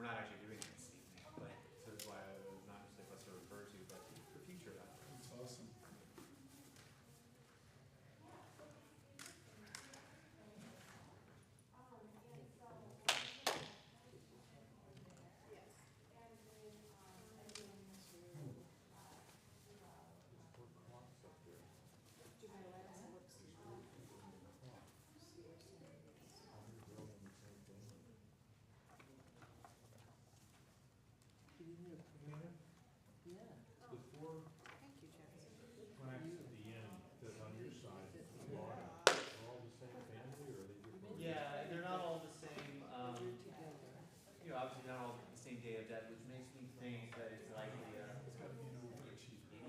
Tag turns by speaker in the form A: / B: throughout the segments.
A: we're not actually doing it this evening, but so that's why I was not just like us to refer to, but for future reference.
B: That's awesome.
C: Before,
D: Thank you, Jess.
C: when I at the end, because on your side, the bottom, are all the same family or are they different?
A: Yeah, they're not all the same,
D: You're together.
A: you know, obviously not all the same day of death, which makes me think that it's likely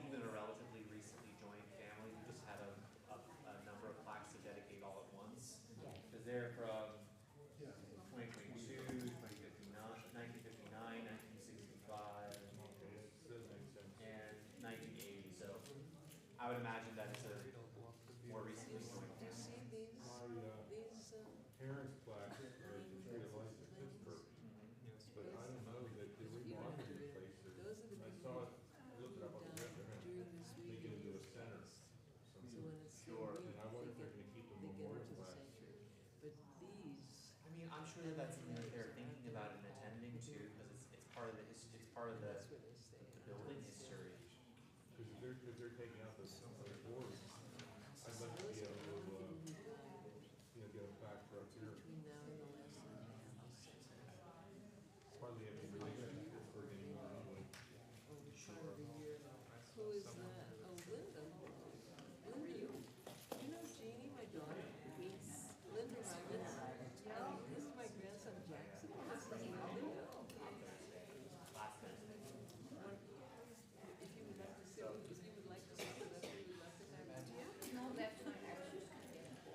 A: even a relatively recently joined family who just had a number of plaques to dedicate all at once. Because they're from 2022, 1959, 1965, and 1980. So I would imagine that it's a more recently joined
D: Do you
A: family.
D: see these,
C: Parents' plaques are the tree of life in Pittsburgh, but I don't know that they remodeled the place.
D: those are the
C: I
D: big
C: saw it, looked it up on the web, they're gonna
D: during this
C: make
D: week.
C: it into a center.
D: So when it's
A: Sure.
C: And I wonder if they're gonna keep the
D: they get
C: memorial
D: into the
C: plaques.
D: sanctuary. But these,
A: I mean, I'm sure that that's something that they're thinking about and attending to because it's part of the it's part of
D: that's where they stay.
A: the building history.
C: Because if they're taking out the boards, I'd like to be able to, get a plaque for up here.
D: Between now and the last time they have this sanctuary.
C: Hardly have any relation to Pittsburgh anymore, anyway.
D: Oh, part of the year. Who is that? Oh, Linda. Linda. You know Jeannie, my daughter? Linda Rivers. And this is my grandson Jackson. This is Linda. If you would like to sit, if you would like to sit with us, we would love to have you.
E: No, that's fine. I was just gonna get a book.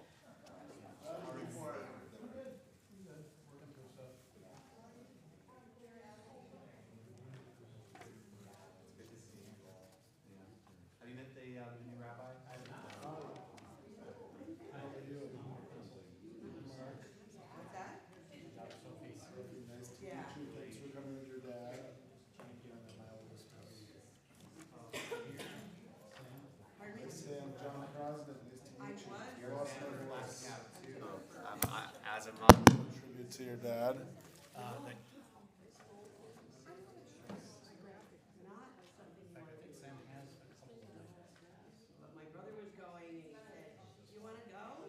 A: It's good to see you all. Yeah. Have you met the new rabbi? I have not.
B: How are you?
E: What's that?
B: Nice to meet you. Thanks for coming with your dad. My oldest brother.
E: Pardon me?
B: Hey Sam, John Crosby, nice to
E: I
B: meet you.
E: was.
B: You lost my voice.
A: As a mom.
B: Tribute to your dad.
E: Not something you want to do. But my brother was going and he said, you want to go?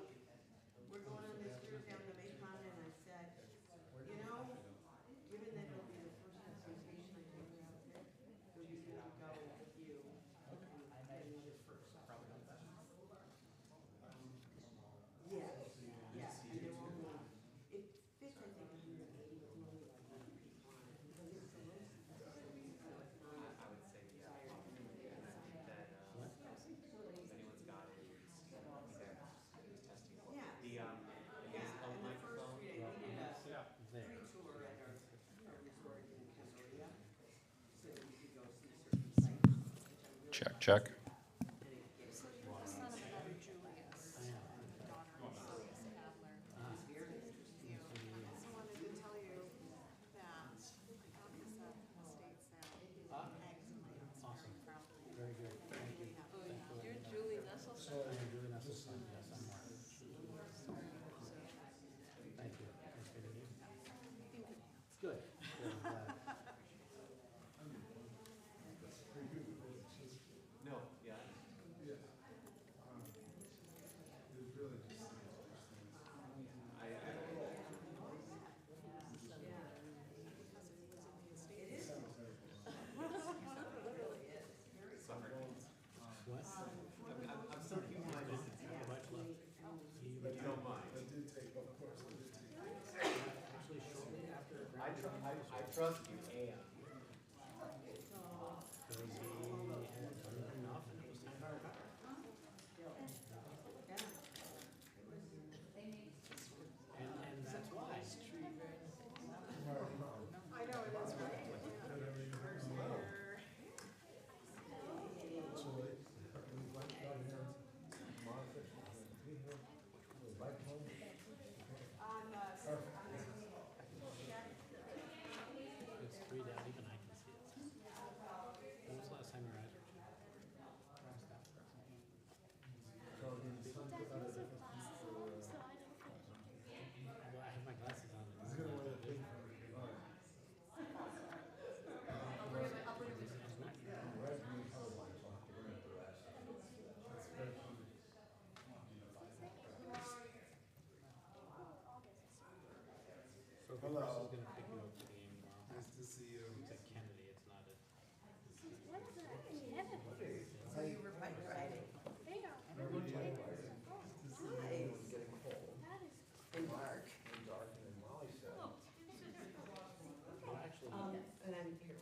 E: We're going on this tour down to Macon, and I said, you know, given that it'll be the first association I take her out there, it would be good to go with you. Yeah, yeah, and they're only, it fits, I think, 180, it's only like 100 people on it, because it's a little, so it's not.
A: I would say, yeah. I think that if anyone's got it, it's testing for it.
E: Yeah.
A: The
E: Yeah,
A: a
E: and the first
A: microphone.
E: 3 days, we did a free tour at our resort in Cambodia, so that we could go see certain sites, which I really.
F: Check, check.
E: And it gets
G: So you're the son of another Julius, and the daughter of Julius Adler.
E: very interesting.
G: I also wanted to tell you that I got this up in the States that eggs in my house very proudly.
H: Very good, thank you.
D: Oh, you're Julie Nesselson?
H: Sorry, you're doing us a son, yes, I'm Mark. Thank you, that's good of you. It's good, good, I'm glad.
A: No, yeah.
B: Yeah. It's really just.
A: Summer.
H: What?
A: I'm still keeping my distance.
H: Much left.
A: If you don't mind.
B: I did take, of course, I did take.
H: Actually, shortly after.
A: I trust you, and.
H: Because he had done enough and it was time to retire. And that's why.
G: I know it is, right?
H: Or
B: Hello.
H: Chris is gonna pick you up for the game tomorrow.
B: Nice to see you.
H: It's at Kennedy, it's not at.
E: So you were bike riding. In dark.
H: Well, actually,
E: And I'm here with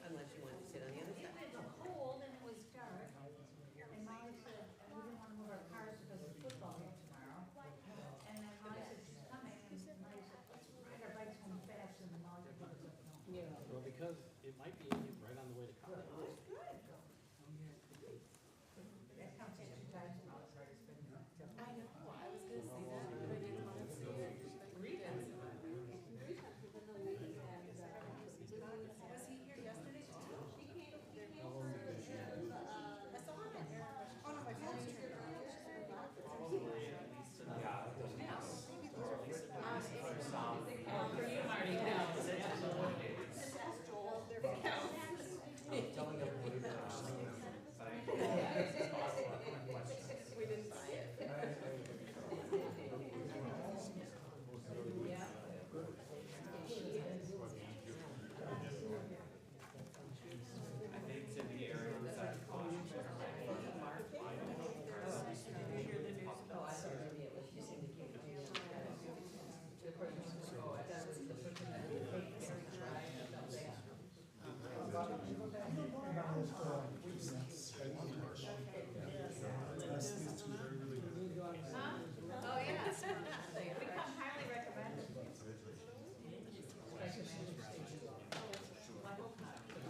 E: unless you want to sit on the other side.
F: It was cold and it was dark, and Molly said, we didn't wanna move our cars because of the football game tomorrow. And then Molly said, she's coming, and Molly said, let's ride our bikes home fast, and Molly said, no.
H: well, because it might be right on the way to college.
F: That counts as 2 times Molly's already spent.
E: I know, I was gonna say that, but I didn't want to see it. Was he here yesterday? He came for, I saw him in there. Oh, no, my phone's turned on.
F: For you, Marty, counts.
E: We didn't buy it.
A: I think to the area on the side of caution.
B: These two are really good.
F: Oh, yeah. We come highly recommended.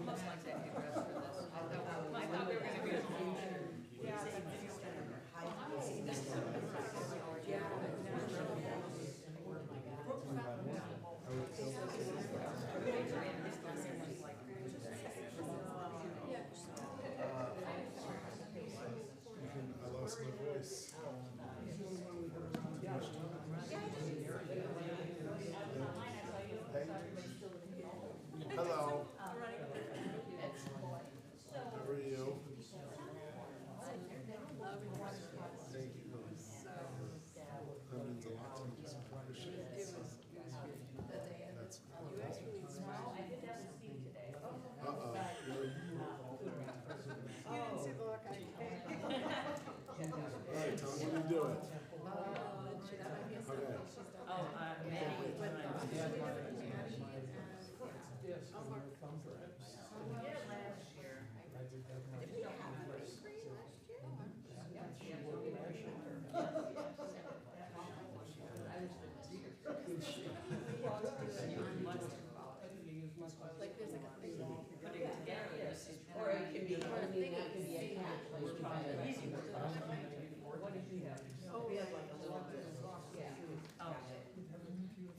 E: Looks like that could rest for this. I thought we were gonna be.
B: I lost my voice. Hello. How are you? Thank you. That means a lot to me. So I appreciate it. That's
F: I did have to see today.
B: uh-oh.
G: You didn't see the look I gave.
B: All right, Tom, what are you doing? Okay.
F: Oh, many times. Yeah, last year.
E: Like there's like a thing putting together. Or it can be, I mean, that could be a cat. Like we're trying to. What did you have? Oh, we have like a little bit. Yeah.
F: Oh,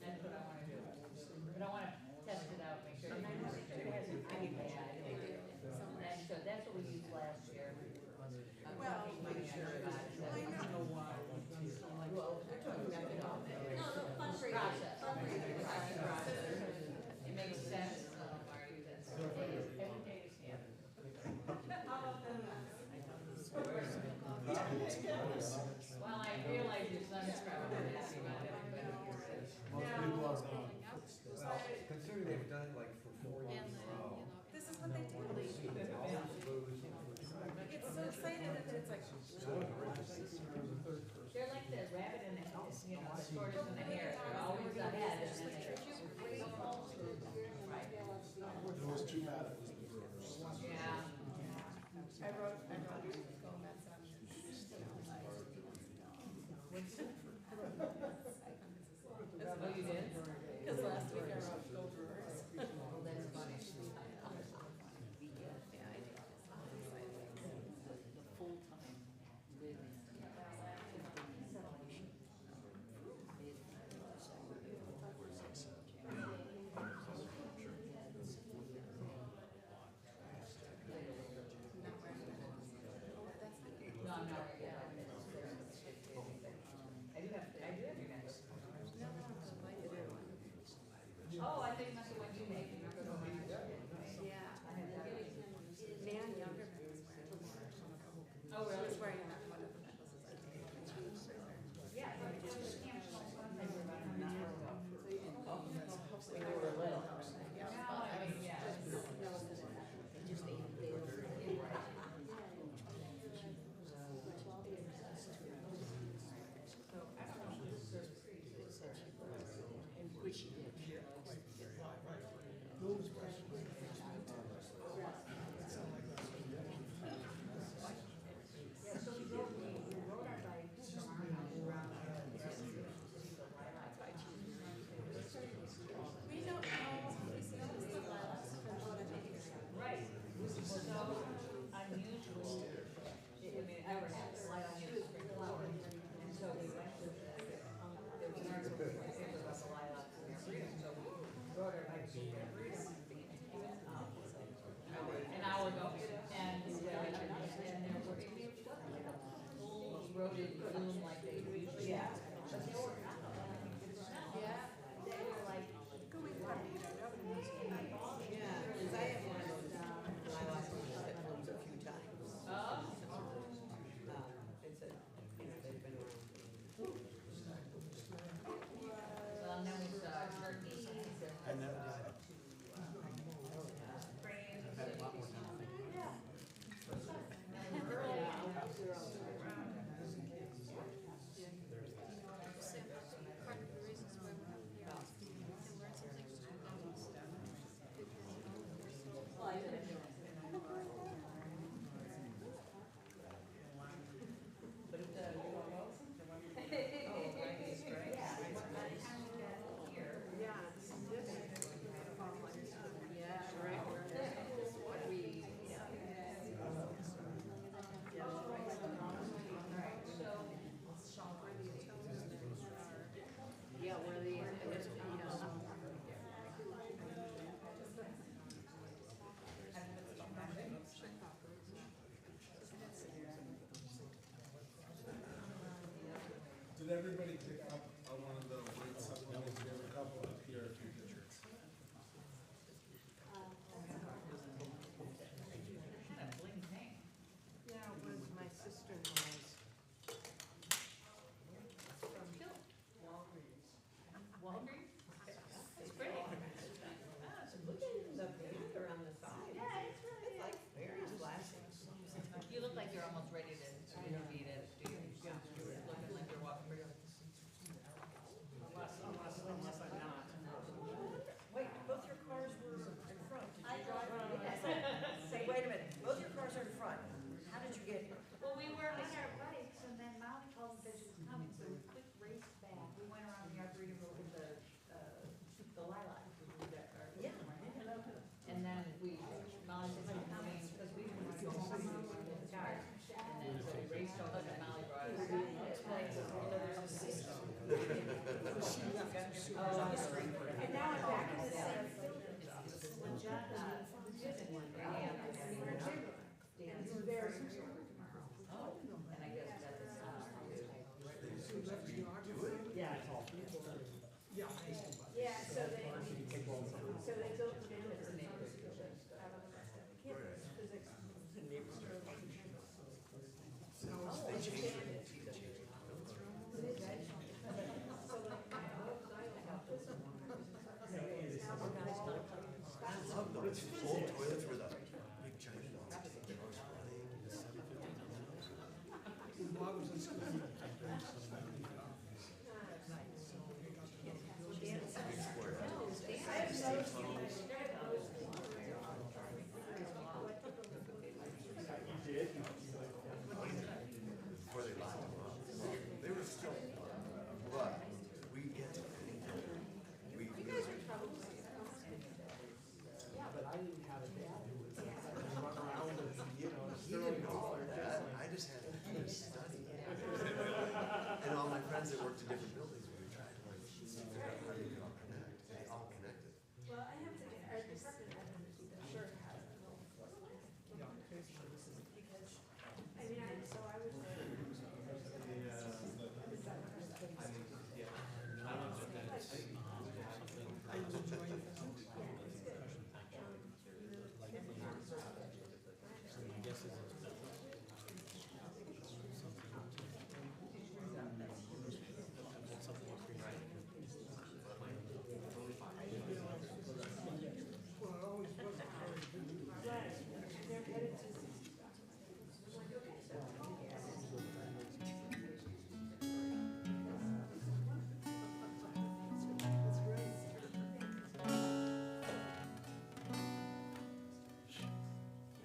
F: that's what I wanna do. But I wanna test it out, make sure it hasn't any bad. And so that's what we used last year.
E: Well, make sure about it. I know why. Well, we're talking about it all.
F: No, the fundraising. Process. It makes sense, Marty, that's every day is here. Well, I realize your son's probably happy about everybody here.
B: Most people are on.
C: Considering they've done it like for 4 years in a row.
E: This is what they do. It's so exciting that it's like.
F: They're like the rabbit in the house, you know, the tortoise and the hare, they're always ahead and then they. Right.
B: It was too bad it was the Brewers.
F: Yeah.
E: I wrote
F: Oh, you did?
E: because last week I wrote Go Brewers.
F: Oh, that's funny.
E: Yeah, I do.
F: The full-time living. No, I'm not, yeah. I do have you guys. Oh, I think that's the one you made. Remember the one?
E: Yeah.
F: I have that.
E: Nan Youngerman was wearing
F: Oh,
E: She
F: really?
E: was wearing that one of the necklaces I made.
F: Yeah.
H: I know, yeah. I've had a lot more time to think about it.
D: Part of the reasons why we have the words and things to
I: Did everybody pick up on one of the weight supplements? We have a couple up here if you're interested.
E: Yeah, it was my sister-in-law's.
F: Walgreens?
E: It's pretty. Look at the banner on the side.
F: Yeah, it's really,
E: It's like very flashy.
F: you look like you're almost ready to beat it, do you? Looking like you're walking pretty.
E: Unless I'm not. Wait, both your cars were in front. Did you drive? Say, wait a minute, both your cars are in front. How did you get here?
F: Well, we were on our bikes and then Molly told us that she was coming, so we quick raced back. We went around the arboretum over the lilac.
E: Yeah.
F: And then Molly said, I'm coming, because we wanted to go home with the car. And then so we raced over and Molly brought us. And now I'm back in the same building. When John visited one day, and it's very tomorrow. Oh. And I guess that is. Yeah. Yeah, so they built the campus out on the rest of the campus, physics.
J: Old toilets were the big giant dogs. Before they locked them up. They were still, but we get to we
H: Yeah, but I didn't have a dad who would run around and,
J: he didn't know all that. I just had to study. And all my friends that worked in different buildings, we tried to like figure out how they could all connect. They all connected.
F: Well, I have to, our department, I don't see the shirt has a little. Because, I mean, so I was there.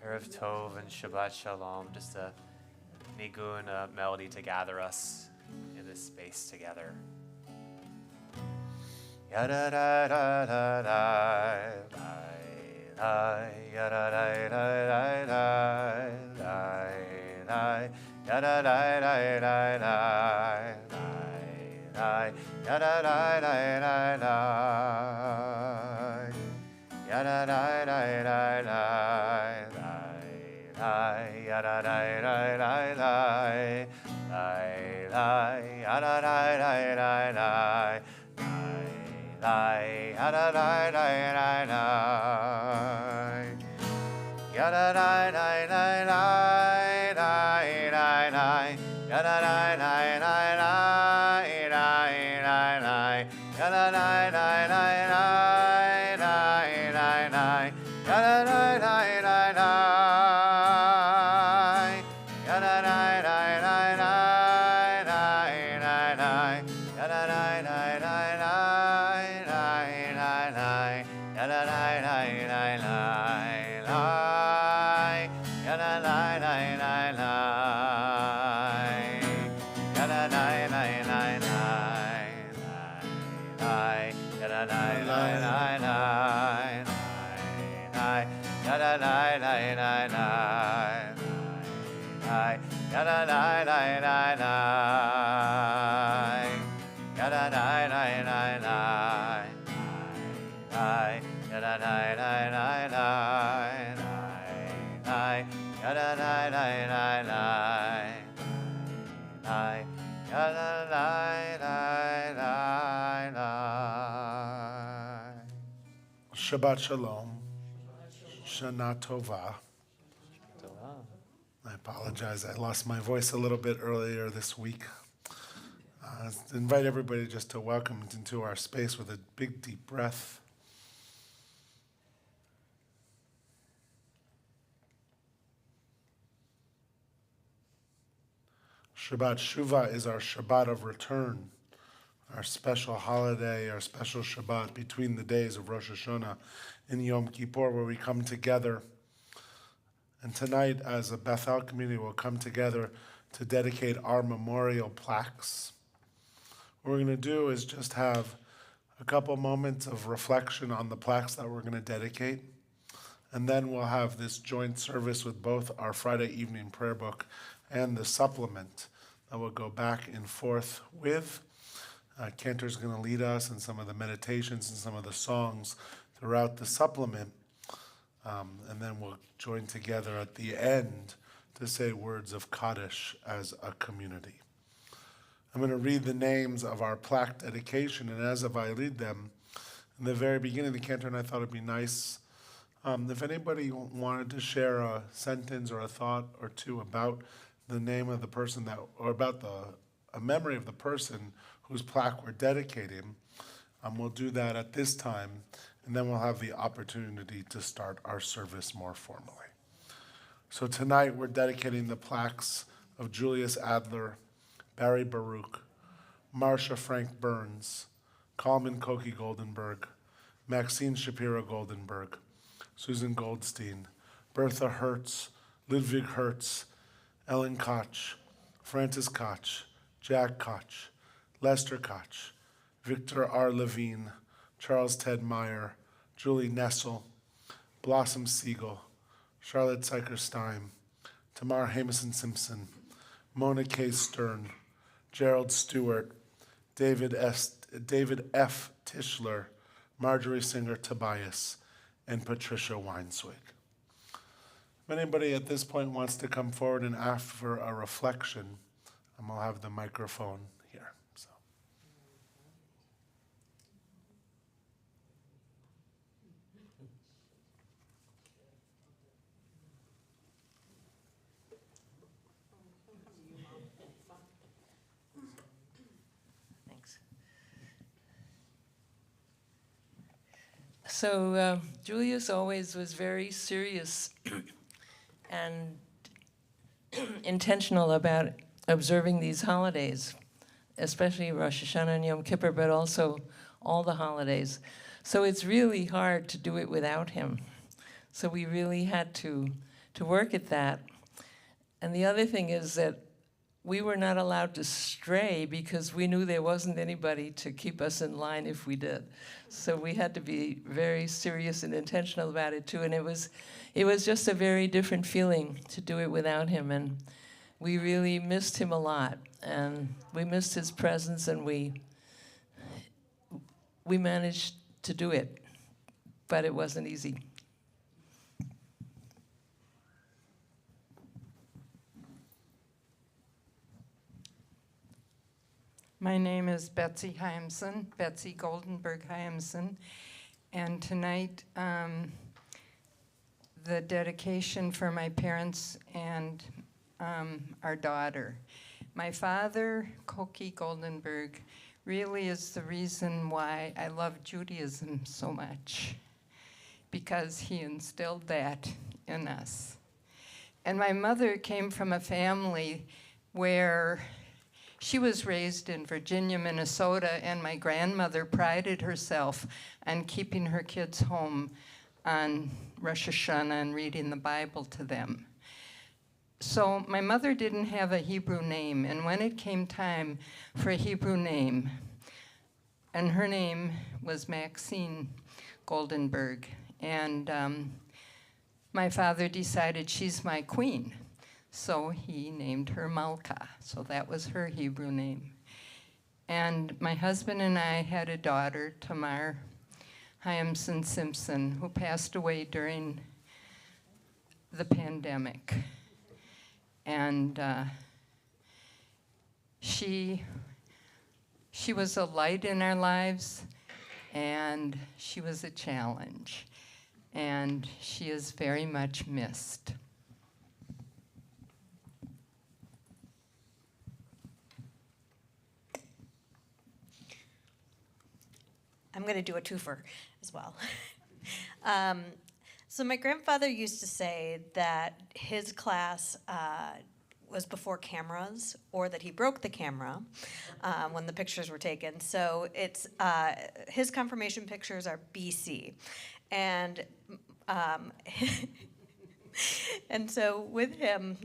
A: Erev Tov and Shabbat Shalom, just a nigun, a melody to gather us in this space together. Yada da da da da, yada da da da da, yada da da da da, yada da da da, yada da da da da. Yada da da da da, yada da da da da, yada da da da da, yada da da da da, yada da da da da, yada da da da da.
I: Shabbat Shalom. Shana Tova. I apologize. I lost my voice a little bit earlier this week. I invite everybody just to welcome into our space with a big, deep breath. Shabbat Shuvah is our Shabbat of return, our special holiday, our special Shabbat between the days of Rosh Hashanah and Yom Kippur, where we come together. And tonight, as a Bethel community, we'll come together to dedicate our memorial plaques. What we're going to do is just have a couple moments of reflection on the plaques that we're going to dedicate. And then we'll have this joint service with both our Friday evening prayer book and the supplement that we'll go back and forth with. Cantor's going to lead us in some of the meditations and some of the songs throughout the supplement. And then we'll join together at the end to say words of Kaddish as a community. I'm going to read the names of our plaque dedication, and as I read them, in the very beginning of the cantor, and I thought it'd be nice if anybody wanted to share a sentence or a thought or two about the name of the person that, or about a memory of the person whose plaque we're dedicating, we'll do that at this time, and then we'll have the opportunity to start our service more formally. So tonight we're dedicating the plaques of Julius Adler, Barry Baruch, Marcia Frank Burns, Kalman Koki Goldenberg, Maxine Shapiro Goldenberg, Susan Goldstein, Bertha Hertz, Ludwig Hertz, Ellen Koch, Francis Koch, Jack Koch, Lester Koch, Victor R. Levine, Charles Ted Meyer, Julie Nessel, Blossom Siegel, Charlotte Seiker-Stein, Tamar Hamison Simpson, Mona K. Stern, Gerald Stewart, David F. Tischler, Marjorie Singer Tobias, and Patricia Weinswig. If anybody at this point wants to come forward and ask for a reflection, I'll have the microphone here. So.
D: Thanks. So Julius always was very serious and intentional about observing these holidays, especially Rosh Hashanah and Yom Kippur, but also all the holidays. So it's really hard to do it without him. So we really had to work at that. And the other thing is that we were not allowed to stray because we knew there wasn't anybody to keep us in line if we did. So we had to be very serious and intentional about it too. And it was just a very different feeling to do it without him. And we really missed him a lot. And we missed his presence, and we managed to do it. But it wasn't easy.
K: My name is Betsy Hyamson, Betsy Goldenberg Hyamson, and tonight the dedication for my parents and our daughter. My father, Koki Goldenberg, really is the reason why I love Judaism so much, because he instilled that in us. And my mother came from a family where she was raised in Virginia, Minnesota, and my grandmother prided herself on keeping her kids home on Rosh Hashanah and reading the Bible to them. So my mother didn't have a Hebrew name, and when it came time for a Hebrew name, and her name was Maxine Goldenberg. And my father decided she's my queen, so he named her Malka. So that was her Hebrew name. And my husband and I had a daughter, Tamar Hyamson Simpson, who passed away during the pandemic. And she was a light in our lives, and she was a challenge. And she is very much missed.
L: I'm going to do a twofer as well. So my grandfather used to say that his class was before cameras, or that he broke the camera when the pictures were taken. So it's his confirmation pictures are BC, and and so with him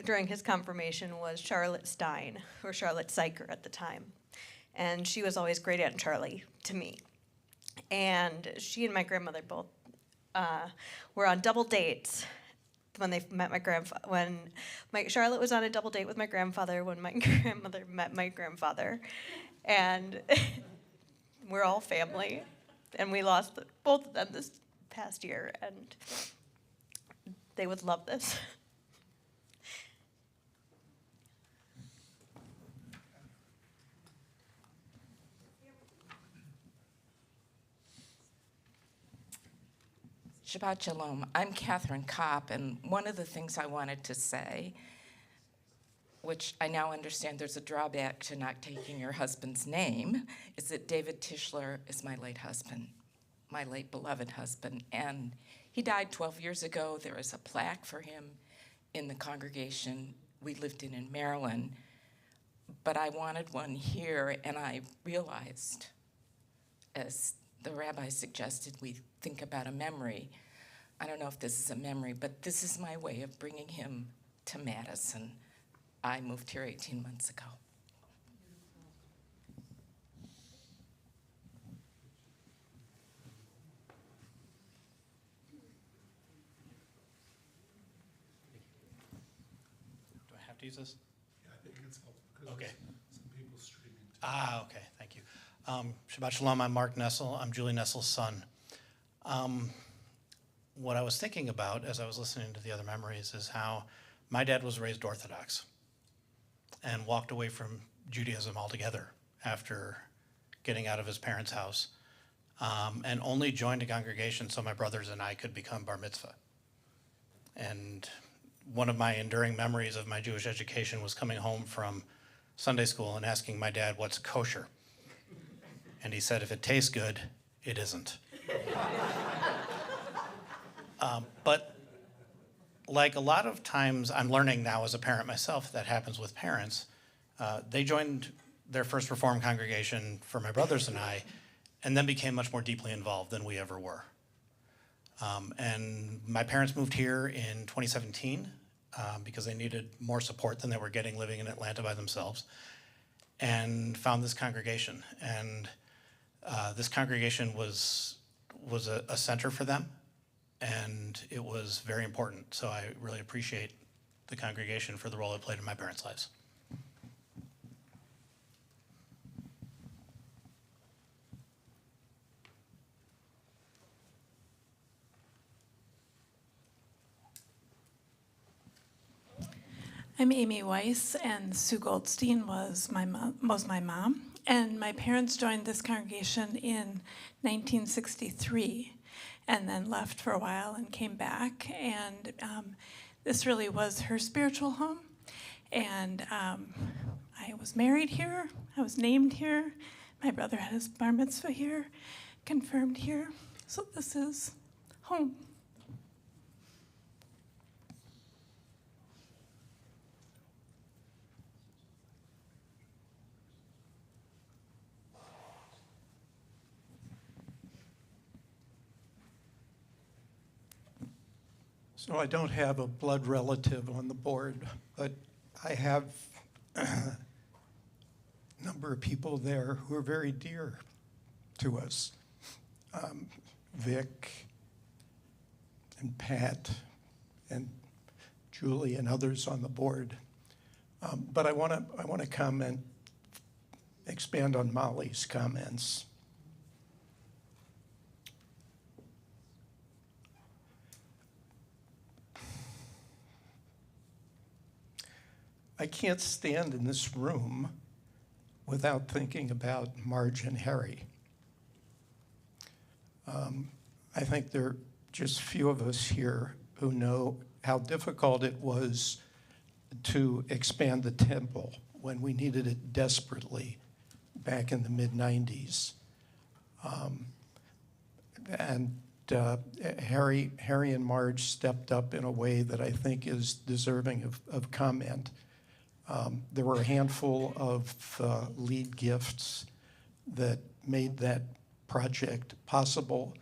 L: during his confirmation was Charlotte Stein, or Charlotte Syker at the time. And she was always great Aunt Charlie to me. And she and my grandmother both were on double dates when they met my grandfather. Charlotte was on a double date with my grandfather when my grandmother met my grandfather. And we're all family. And we lost both of them this past year. And they would love this.
M: Shabbat Shalom. I'm Catherine Kopp, and one of the things I wanted to say, which I now understand there's a drawback to not taking your husband's name, is that David Tishrei is my late husband, my late beloved husband, and he died 12 years ago. There is a plaque for him in the congregation we lived in Maryland, but I wanted one here, and I realized, as the rabbi suggested, we think about a memory. I don't know if this is a memory, but this is my way of bringing him to Madison. I moved here 18 months ago.
H: Do I have to use this?
I: Yeah, I think it's helpful because
H: Okay.
I: some people streaming too.
H: Okay, thank you. Shabbat Shalom, I'm Mark Nessel. I'm Julie Nessel's son. What I was thinking about as I was listening to the other memories is how my dad was raised Orthodox and walked away from Judaism altogether after getting out of his parents' house, and only joined a congregation so my brothers and I could become bar mitzvah. And one of my enduring memories of my Jewish education was coming home from Sunday school and asking my dad, what's kosher? And he said, if it tastes good, it isn't. But like a lot of times, I'm learning now as a parent myself, that happens with parents. They joined their first Reformed congregation for my brothers and I, and then became much more deeply involved than we ever were. And my parents moved here in 2017 because they needed more support than they were getting living in Atlanta by themselves, and found this congregation. And this congregation was a center for them, and it was very important. So I really appreciate the congregation for the role it played in my parents' lives.
N: I'm Amy Weiss, and Sue Goldstein was my mom. And my parents joined this congregation in 1963, and then left for a while and came back. And this really was her spiritual home. And I was married here. I was named here. My brother had his bar mitzvah here, confirmed here. So this is home.
O: So I don't have a blood relative on the board, but I have a number of people there who are very dear to us. Vic and Pat and Julie and others on the board. But I want to expand on Molly's comments. I can't stand in this room without thinking about Marge and Harry. I think there are just few of us here who know how difficult it was to expand the temple when we needed it desperately back in the mid-90s. Harry and Marge stepped up in a way that I think is deserving of comment. There were a handful of lead gifts that made that project possible,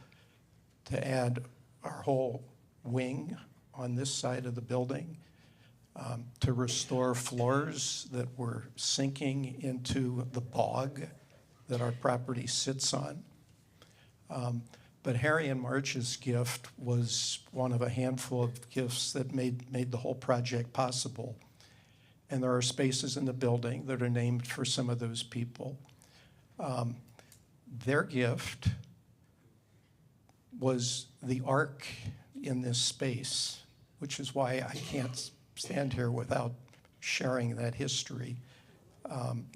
O: to add our whole wing on this side of the building, to restore floors that were sinking into the bog that our property sits on. But Harry and March's gift was one of a handful of gifts that made the whole project possible. And there are spaces in the building that are named for some of those people. Their gift was the ark in this space, which is why I can't stand here without sharing that history,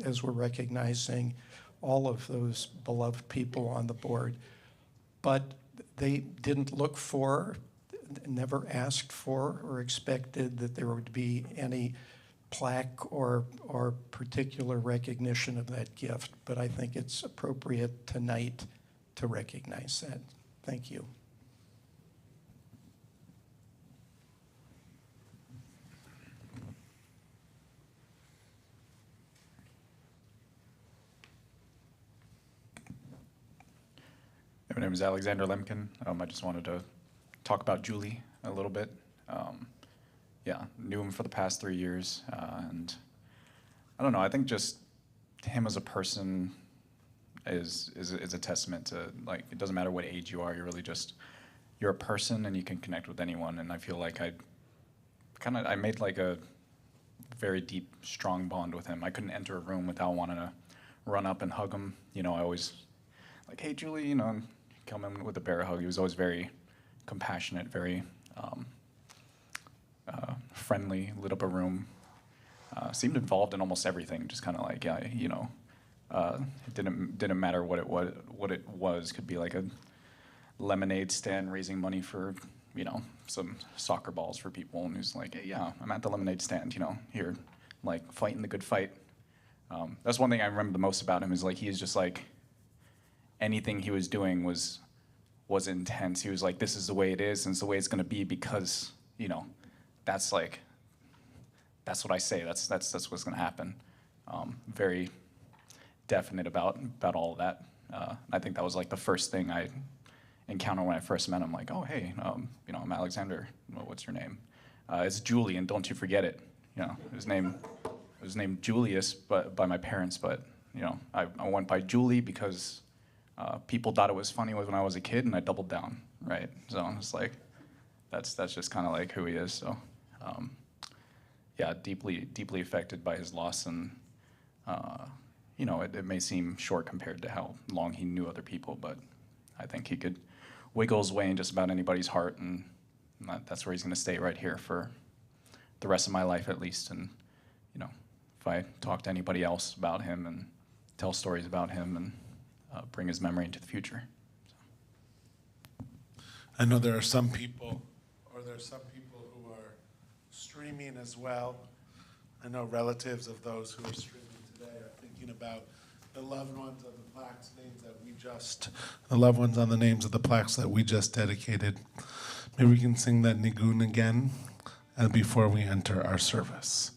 O: as we're recognizing all of those beloved people on the board. But they didn't look for, never asked for, or expected that there would be any plaque or particular recognition of that gift. But I think it's appropriate tonight to recognize that. Thank you.
P: My name is Alexander Lemkin. I just wanted to talk about Julie a little bit. Yeah, knew him for the past 3 years, and I don't know, I think just him as a person is a testament to, like, it doesn't matter what age you are, you're a person and you can connect with anyone. And I feel like I made like a very deep, strong bond with him. I couldn't enter a room without wanting to run up and hug him. You know, I always like, hey Julie, you know, and come in with a bear hug. He was always very compassionate, very friendly, lit up a room, seemed involved in almost everything, just kind of like, yeah, you know, it didn't matter what it was. Could be like a lemonade stand raising money for, you know, some soccer balls for people, and he's like, hey, yeah, I'm at the lemonade stand, you know, here, like, fighting the good fight. That's one thing I remember the most about him, is like, he is just like, anything he was doing was intense. He was like, this is the way it is, and it's the way it's gonna be, because, you know, that's what I say, that's what's gonna happen. Very definite about all of that. I think that was like the first thing I encountered when I first met him. Like, oh hey, you know, I'm Alexander. Well, what's your name? It's Julie, and don't you forget it. You know, it was named Julius, but by my parents. But you know, I went by Julie because people thought it was funny when I was a kid, and I doubled down, right? So I'm just like, that's just kind of like who he is. So yeah, deeply affected by his loss, and you know, it may seem short compared to how long he knew other people, but I think he could wiggle his way in just about anybody's heart, and that's where he's going to stay, right here for the rest of my life at least. And you know, if I talk to anybody else about him and tell stories about him and bring his memory into the future. So.
I: I know there are some people who are streaming as well. I know relatives of those who are streaming today are thinking about the loved ones of the plaques names that the loved ones on the names of the plaques that we just dedicated. Maybe we can sing that nigun again, and before we enter our service.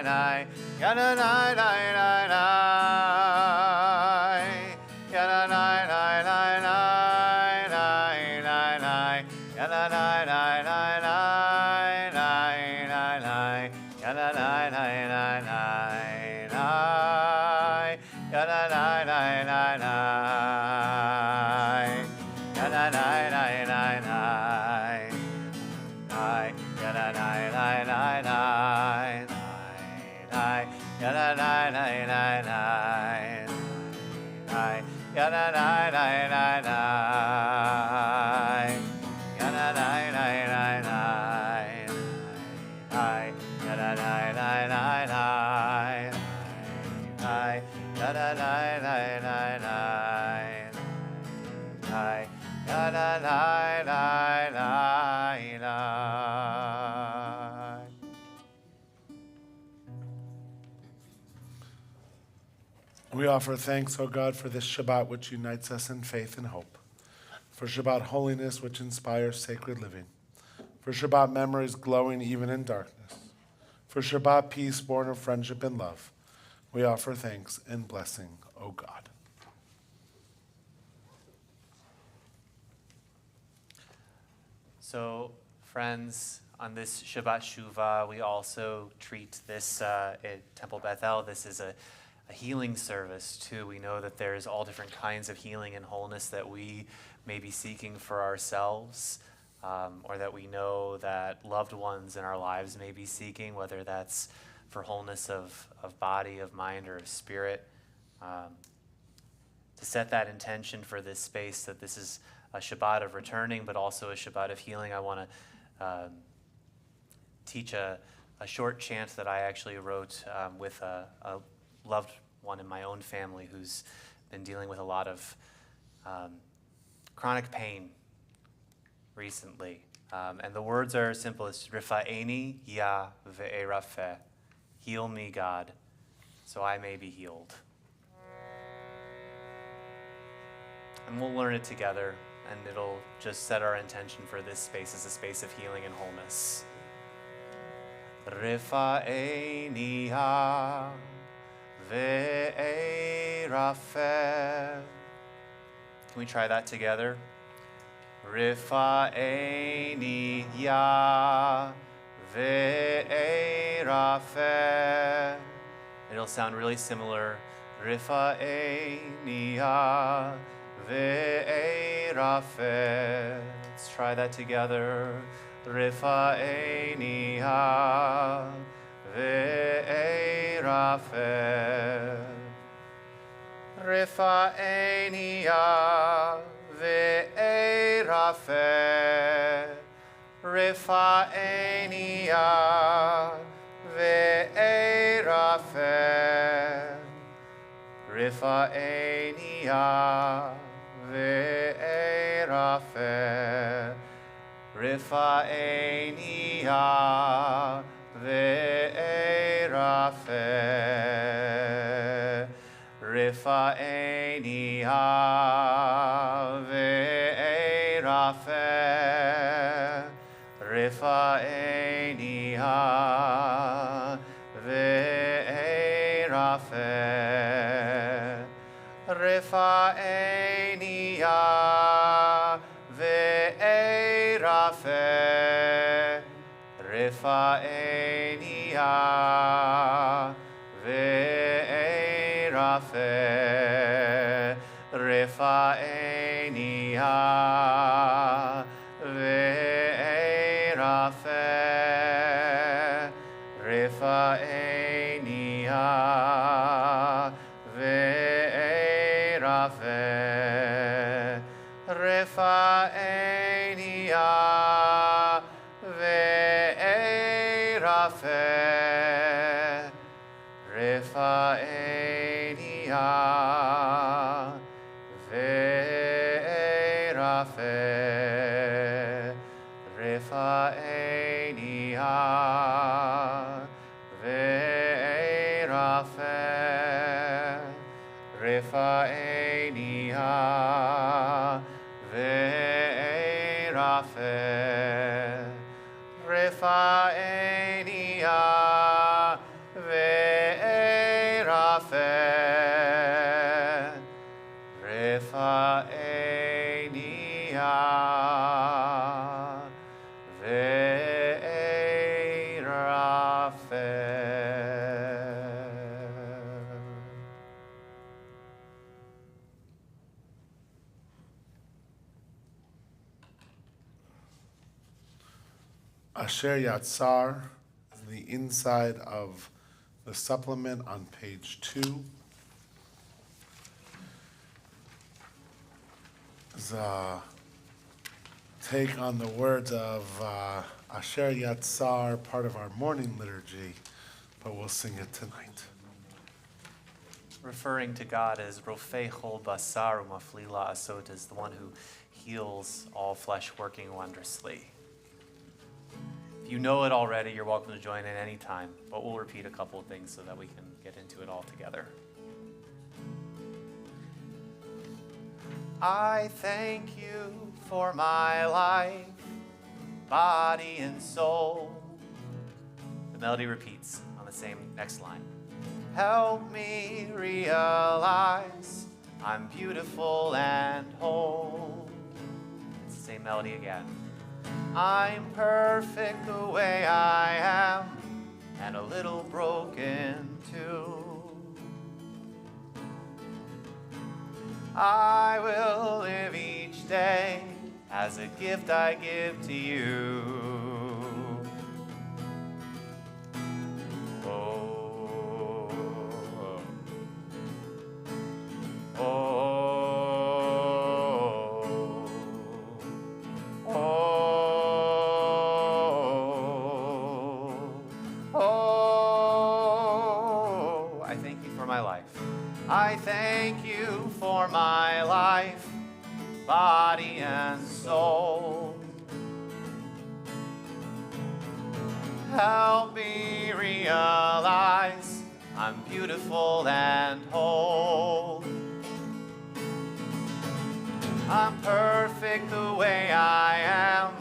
A: nai, yana nai nai nai nai, yana nai nai nai nai nai nai nai, yana nai nai nai nai nai nai nai, yana nai nai nai nai nai, yana nai nai nai nai, yana nai nai nai nai. Yana nai nai nai nai nai, yana nai nai nai nai nai, yana nai nai nai nai, yana nai nai nai nai nai, yana nai nai nai nai nai, yana nai nai nai nai nai, yana nai nai nai nai.
I: We offer thanks, O God, for this Shabbat which unites us in faith and hope, for Shabbat holiness which inspires sacred living, for Shabbat memories glowing even in darkness, for Shabbat peace born of friendship and love. We offer thanks and blessing, O God.
A: So, friends, on this Shabbat Shuvah, we also treat this at Temple Bethel. This is a healing service too. We know that there's all different kinds of healing and wholeness that we may be seeking for ourselves, or that we know that loved ones in our lives may be seeking, whether that's for wholeness of body, of mind, or of spirit. To set that intention for this space, that this is a Shabbat of returning, but also a Shabbat of healing, I want to teach a short chant that I actually wrote with a loved one in my own family who's been dealing with a lot of chronic pain recently. And the words are simple. It's Rifa'eni ya ve'erafeh. Heal me, God, so I may be healed. And we'll learn it together, and it'll just set our intention for this space as a space of healing and wholeness. Rifa'eni ya ve'erafeh. Can we try that together? Rifa'eni ya ve'erafeh. It'll sound really similar. Rifa'eni ya ve'erafeh. Let's try that together. Rifa'eni ya ve'erafeh. Rifa'eni ya ve'erafeh. Rifa'eni ya ve'erafeh. Rifa'eni ya ve'erafeh. Rifa'eni ya ve'erafeh. Rifa'eni ya ve'erafeh. Rifa'eni ya ve'erafeh. Rifa'eni ya ve'erafeh. Rifa'eni ya ve'erafeh. Rifa'eni ya ve'erafeh. Rifa'eni ya ve'erafeh. Rifa'eni ya ve'erafeh. Rifa'eni ya ve'erafeh. Rifa'eni ya ve'erafeh. Rifa'eni ya ve'erafeh. Rifa'eni ya ve'erafeh.
I: Asher Yatzar is the inside of the supplement on page 2. Is a take on the words of Asher Yatzar, part of our morning liturgy, but we'll sing it tonight.
A: Referring to God as Rofei Chol Basar Umafli La'asot, as the one who heals all flesh working wondrously. If you know it already, you're welcome to join in any time, but we'll repeat a couple of things so that we can get into it all together. I thank you for my life, body and soul. The melody repeats on the same next line. Help me realize I'm beautiful and whole. It's the same melody again. I'm perfect the way I am, and a little broken too. I will live each day as a gift I give to you. Oh, oh, oh, oh. I thank you for my life. I thank you for my life, body and soul. Help me realize I'm beautiful and whole. I'm perfect the way I am,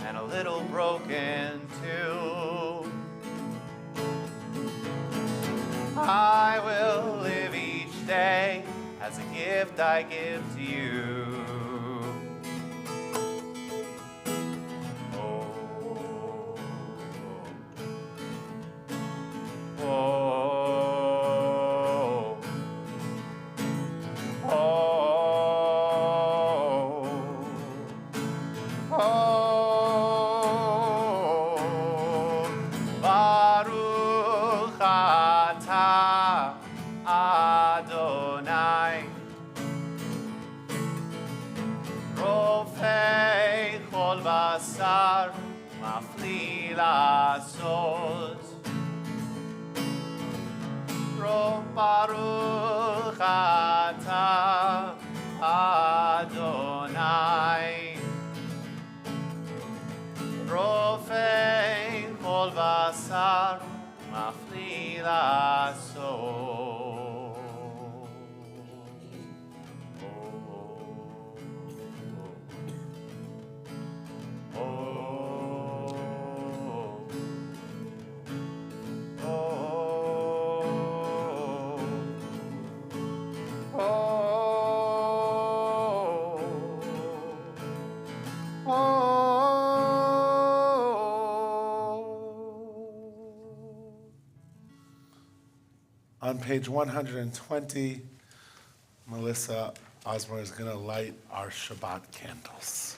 A: and a little broken too. I will live each day as a gift I give to you. Oh, oh, oh, oh, Baruch atah Adonai, Rofei Chol Basar Mafli La'asot. Baruch atah Adonai, Rofei Chol Basar Mafli La'asot.
I: On page 120, Melissa Osborne is going to light our Shabbat candles.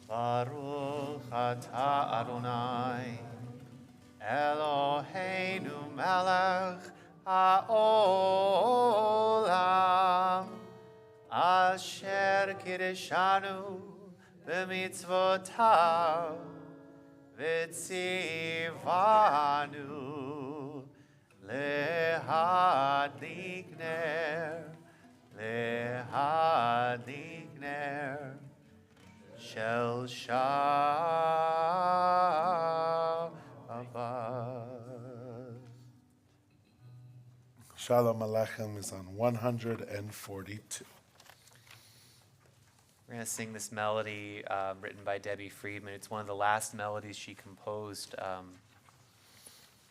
A: Baruch atah Adonai, Eloheinu melech haolam, asher kiddushanu b'mitzvotav, v'tzivanu lehadlik ner, Shel Shabbat.
I: Shalom Aleichem is on 142.
A: We're going to sing this melody written by Debbie Friedman. It's one of the last melodies she composed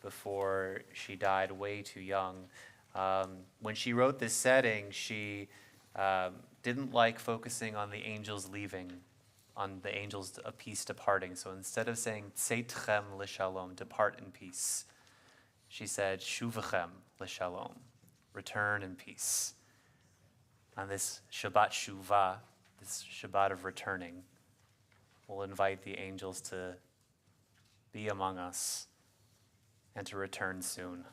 A: before she died way too young. When she wrote this setting, she didn't like focusing on the angels leaving, on the angels of peace departing. So instead of saying Tseitchem l'shalom, depart in peace, she said Shuvachem l'shalom, return in peace. On this Shabbat Shuvah, this Shabbat of returning, we'll invite the angels to be among us and to return soon.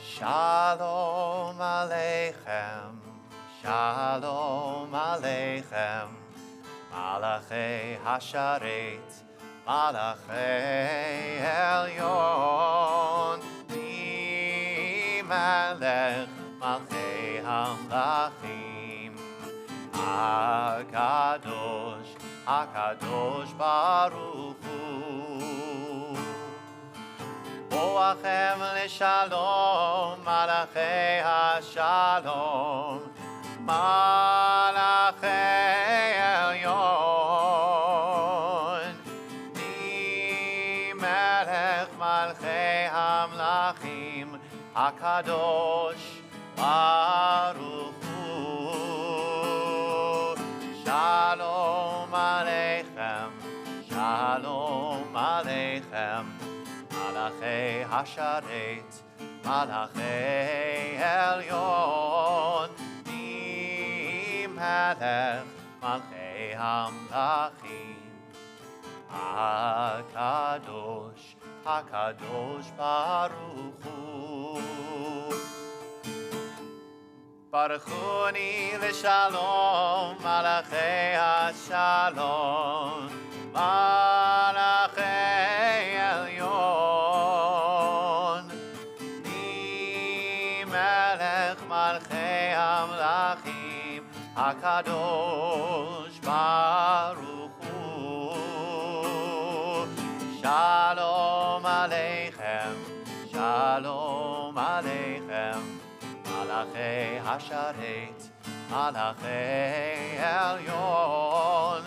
A: Shalom Aleichem, Shalom Aleichem, Malachei Hasharet, Malachei Elyon, Melech Malchei Hamlachim, HaKadosh, HaKadosh Baruch Hu. Boachem l'shalom, Malachei HaShalom, Malachei Elyon, Melech Malchei Hamlachim, HaKadosh Baruch Hu. Shalom Aleichem, Shalom Aleichem, Malachei Hasharet, Malachei Elyon, Melech Malchei Hamlachim, HaKadosh, HaKadosh Baruch Hu. Baruchuni l'shalom, Malachei HaShalom, Malachei Elyon, Melech Malchei Hamlachim, HaKadosh Baruch Hu. Shalom Aleichem, Shalom Aleichem, Malachei Hasharet, Malachei Elyon,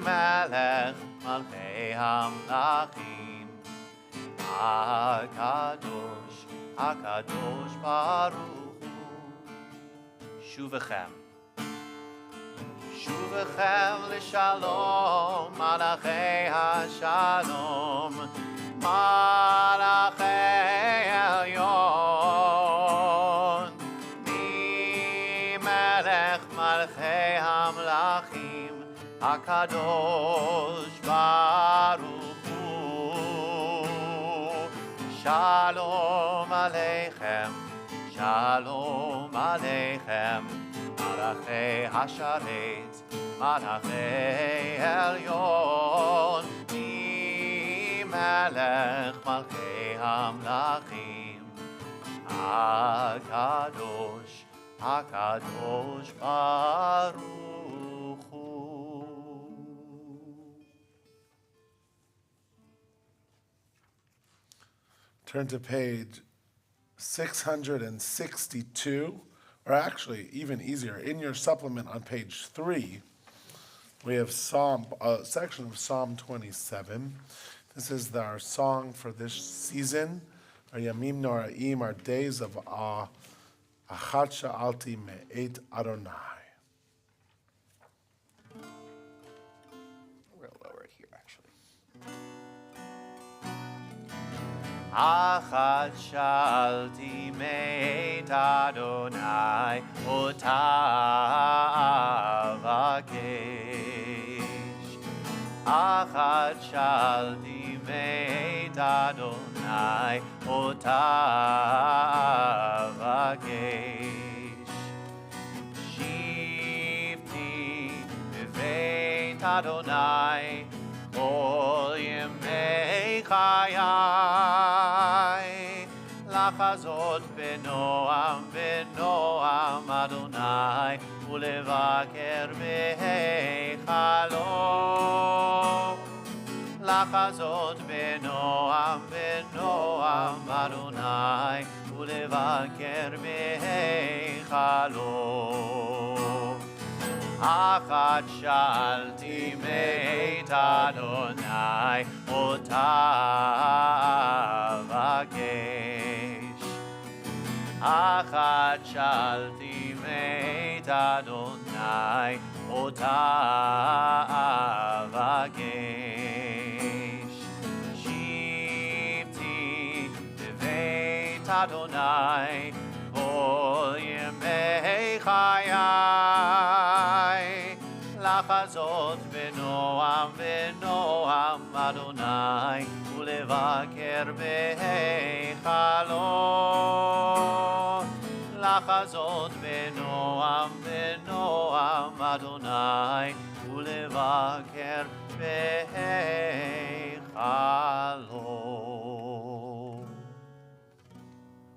A: Melech Malchei Hamlachim, HaKadosh, HaKadosh Baruch Hu. Shuvachem. Shuvachem l'shalom, Malachei HaShalom, Malachei Elyon, Melech Malchei Hamlachim, HaKadosh Baruch Hu. Shalom Aleichem, Shalom Aleichem, Malachei Hasharet, Malachei Elyon, Melech Malchei Hamlachim, HaKadosh, HaKadosh Baruch Hu.
I: Turn to page 662, or actually even easier, in your supplement on page 3, we have a section of Psalm 27. This is our song for this season, our Yamim Noraim, our days of awe, Achat Sha'alti Me'et Adonai.
A: We'll lower it here, actually. Achat Sha'alti Me'et Adonai, Ota Avakesh. Achat Sha'alti Me'et Adonai, Ota Avakesh. Shivti B'Beit Adonai, Kol Yemei Chayai, Lachazot B'Noam B'Noam Adonai, Ulevaker B'Heichalo. Lachazot B'Noam B'Noam Adonai, Ulevaker B'Heichalo. אחת שאלתי מאת אדוני, אותה אבקש. אחת שאלתי מאת אדוני, אותה אבקש. שבתי בבית אדוני כל ימי חיי, לחזות בנועם בנועם אדוני, ולבקר בהיכלו. לחזות בנועם בנועם אדוני, ולבקר בהיכלו.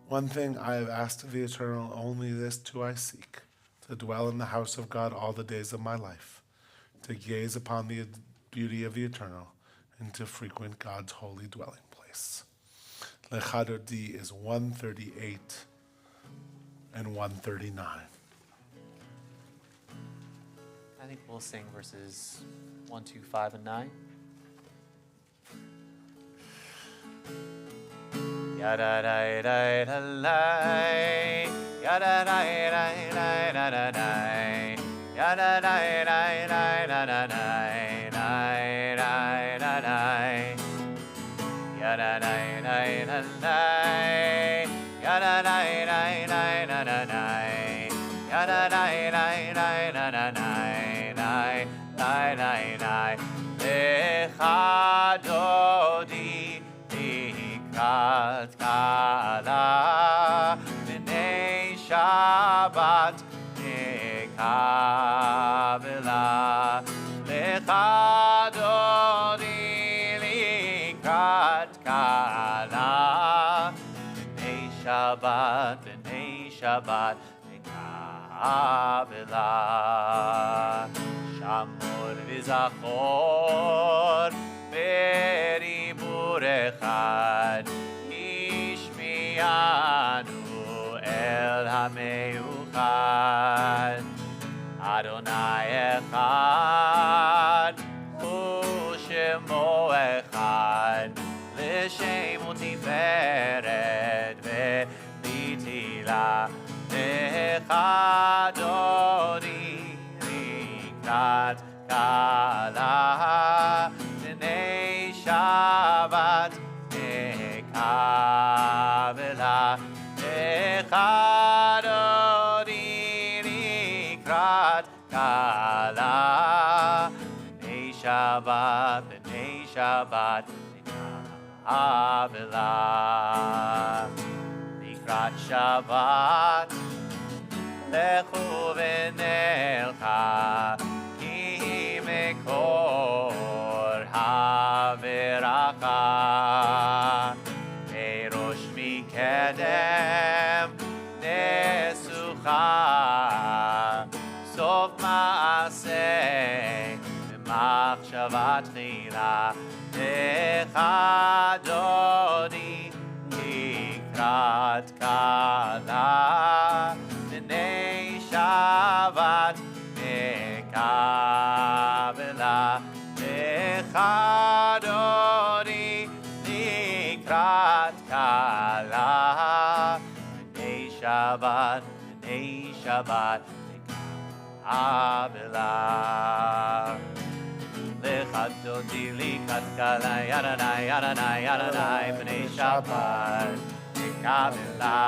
I: One thing I have asked of the Eternal, only this too I seek, to dwell in the house of God all the days of my life, to gaze upon the beauty of the Eternal, and to frequent God's holy dwelling place. Lecha Dodi is 138 and 139.
A: I think we'll sing verses 1, 2, 5, and 9. Yada da da da da, yada da da da da da da, yada da da da da da da, da da da, yada da da da da, yada da da da da da da, yada da da da da da da, da da da. Lecha Dodi לקראת קלה, בני שבת נקבלה. lecha Dodi לקראת קלה, בני שבת נקבלה. שמור וזכור בדיבור אחד, השמיענו אל המיוחד. אדוני אחד ושמו אחד, לשם ותפארת ולתהילה. lecha Dodi לקראת קלה, בני שבת נקבלה. lecha Dodi לקראת קלה, בני שבת נקבלה. לקראת שבת לכו ונלכה, כי מקור הברכה. ראש מקדם נסוכה, סוף מעשה במחשבה תחילה. lecha Dodi לקראת קלה, בני שבת נקבלה. lecha Dodi לקראת קלה, בני שבת נקבלה. lecha Dodi לקראת קלה, ידני ידני ידני, בני שבת נקבלה.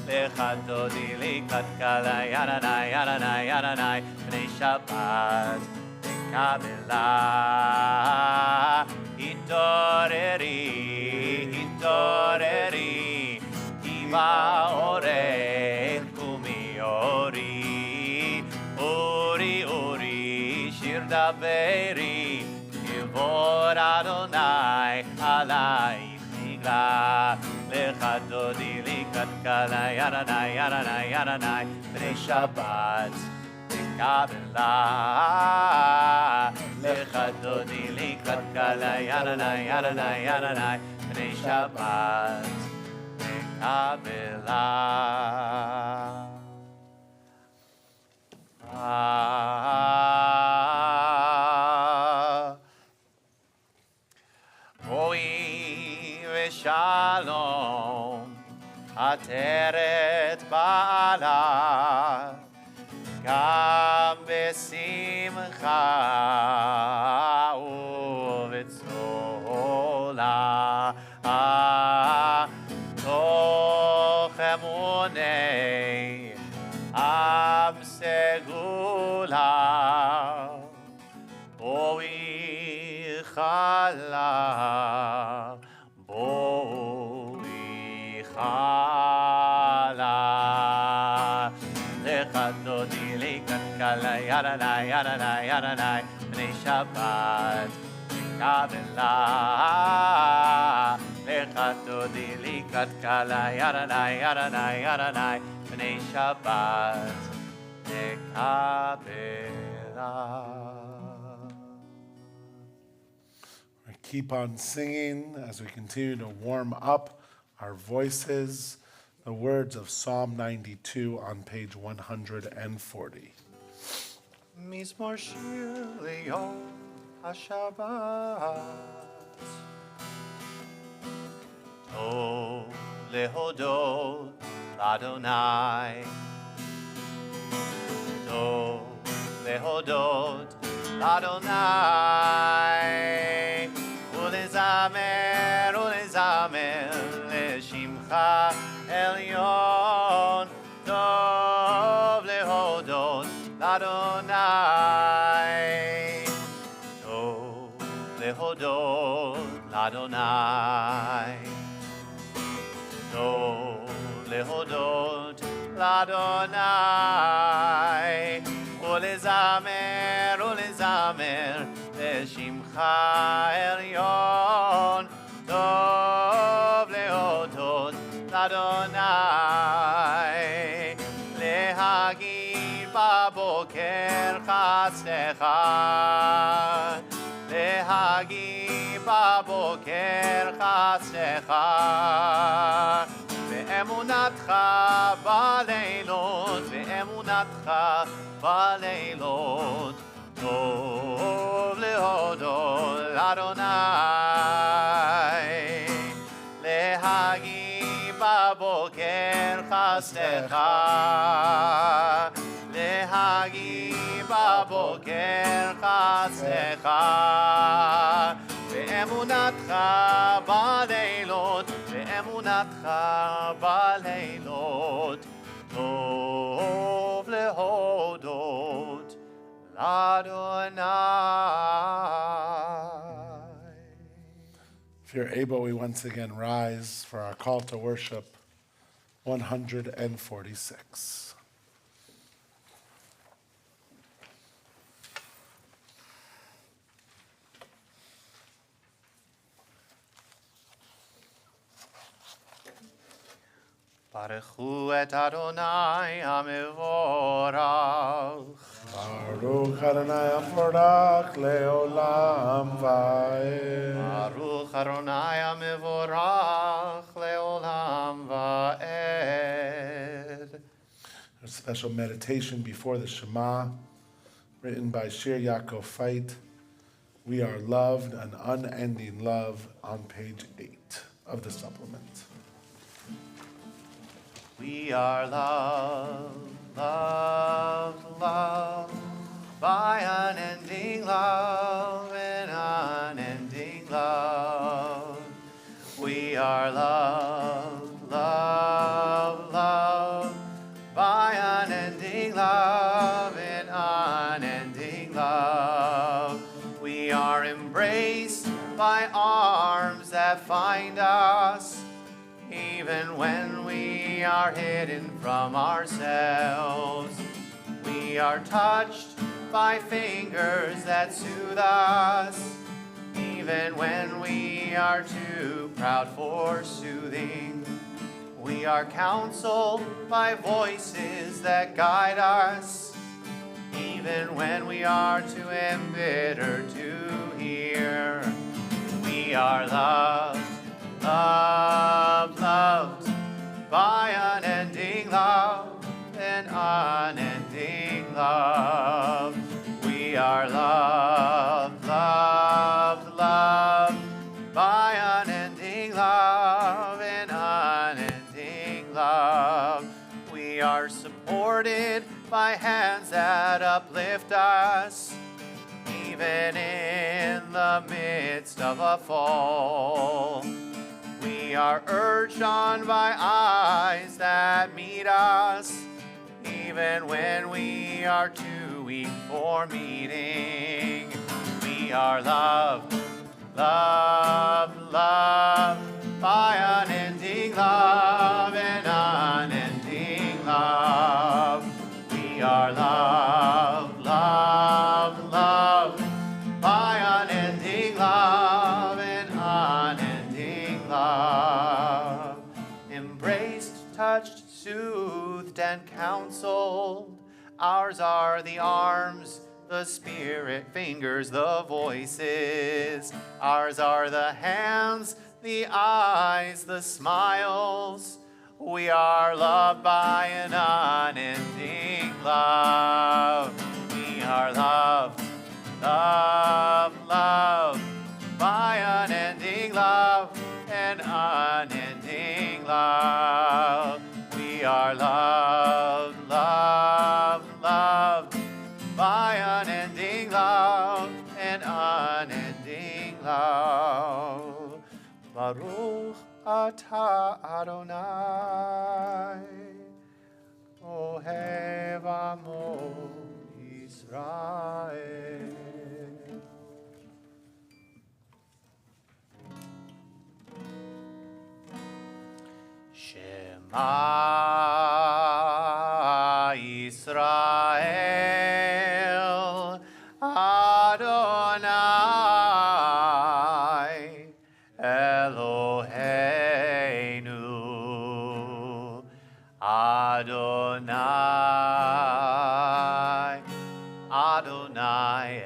A: lecha Dodi לקראת קלה, ידני ידני ידני, בני שבת נקבלה. התעוררי התעוררי, כי באורך קומי אורי. אורי אורי שיר דברי, כבוד אדוני עלייך נגלה. lecha Dodi לקראת קלה, ידני ידני ידני, בני שבת נקבלה. lecha Dodi לקראת קלה, ידני ידני ידני, בני שבת נקבלה. Shalom, Ateret Ba'ala, Gam Besimcha Uvetzola, Toch Emunei, Am Segula, Boi Chala, Boi Chala, Lechadodi Likat Kala, Yaranai, Yaranai, Yaranai, Bnei Shabbat, Kabela, Lechadodi Likat Kala, Yaranai, Yaranai, Yaranai, Bnei Shabbat, Kabela.
I: Keep on singing as we continue to warm up our voices. The words of Psalm 92 on page 140.
A: Mizmor Shir Leyom HaShabbat Tov lehodot l'Adonai Tov lehodot l'Adonai Ulezamer, ulezamer Leshimcha Elyon Tov lehodot l'Adonai Tov lehodot l'Adonai Tov lehodot l'Adonai Ulezamer, ulezamer Leshimcha Elyon Tov lehodot l'Adonai Lehagid baboker chasdecha Lehagid baboker chasdecha Ve'emunatcha baleilot Ve'emunatcha baleilot Tov lehodot l'Adonai Lehagid baboker chasdecha Lehagid baboker chasdecha Ve'emunatcha baleilot Ve'emunatcha baleilot Tov lehodot l'Adonai.
I: If you're able, we once again rise for our call to worship 146.
A: Baruchu et Adonai HaMevorach.
I: Baruch Adonai HaMevorach leolam va'ed.
A: Baruch Adonai HaMevorach leolam va'ed.
I: A special meditation before the Shema, written by Shir Yaakov Fait. We are loved, an unending love, on page 8 of the supplement.
A: We are loved, loved, loved by unending love and unending love. We are loved, loved, loved by unending love and unending love. We are embraced by arms that find us even when we are hidden from ourselves. We are touched by fingers that soothe us, even when we are too proud for soothing. We are counseled by voices that guide us, even when we are too embittered to hear. We are loved, loved, loved by unending love and unending love. We are loved, loved, loved by unending love and by hands that uplift us, even in the midst of a fall. We are urged on by eyes that meet us, even when we are too weak for meeting. We are loved, loved, loved by unending love and unending love. We are loved, loved, loved by unending love and unending love. Embraced, touched, soothed, and counseled, ours are the arms, the spirit fingers, the voices. Ours are the hands, the eyes, the smiles. We are loved by an unending love. We are loved, loved, loved by unending love and unending love. We are loved, loved, loved by unending love and unending love. Baruch atah Adonai, ohev amo Yisrael. Shema Yisrael, Adonai Eloheinu, Adonai, Adonai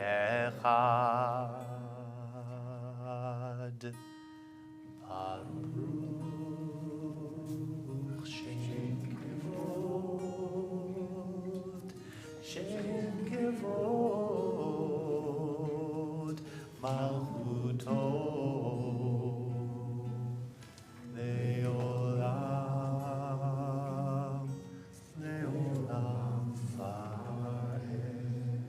A: Echad. Baruch Shem Kevod, Malchuto Leolam, Leolam Vaed.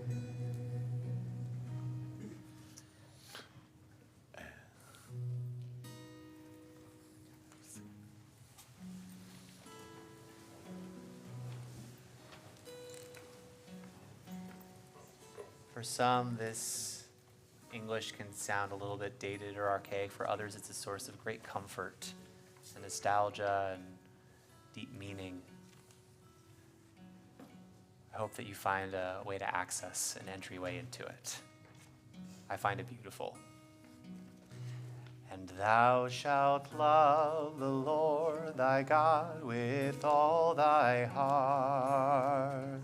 A: For some, this English can sound a little bit dated or archaic. For others, it's a source of great comfort and nostalgia and deep meaning. I hope that you find a way to access an entryway into it. I find it beautiful. And thou shalt love the Lord thy God with all thy heart,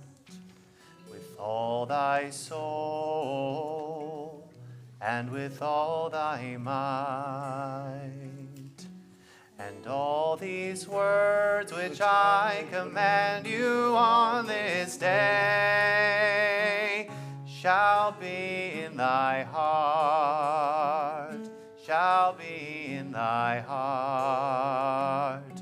A: with all thy soul, and with all thy might. And all these words which I command you on this day shall be in thy heart, shall be in thy heart.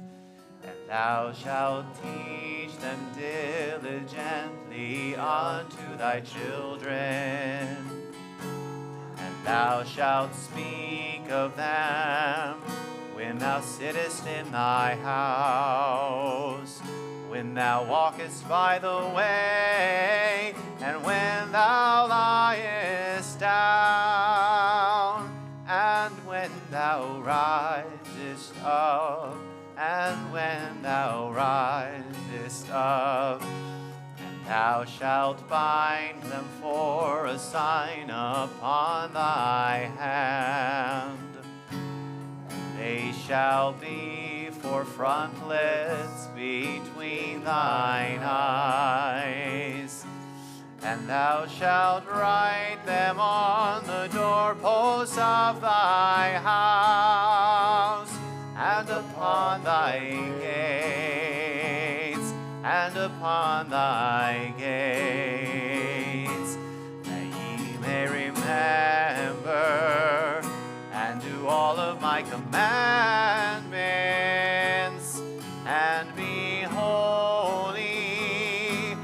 A: And thou shalt teach them diligently unto thy children, and thou shalt speak of them when thou sittest in thy house, when thou walkest by the way, and when thou liest down, and when thou risest up, and when thou risest up. And thou shalt bind them for a sign upon thy hand. They shall be for frontlets between thine eyes. And thou shalt write them on the doorposts of thy house, and upon thy gates, and upon thy gates, that ye may remember and do all of my commandments, and be holy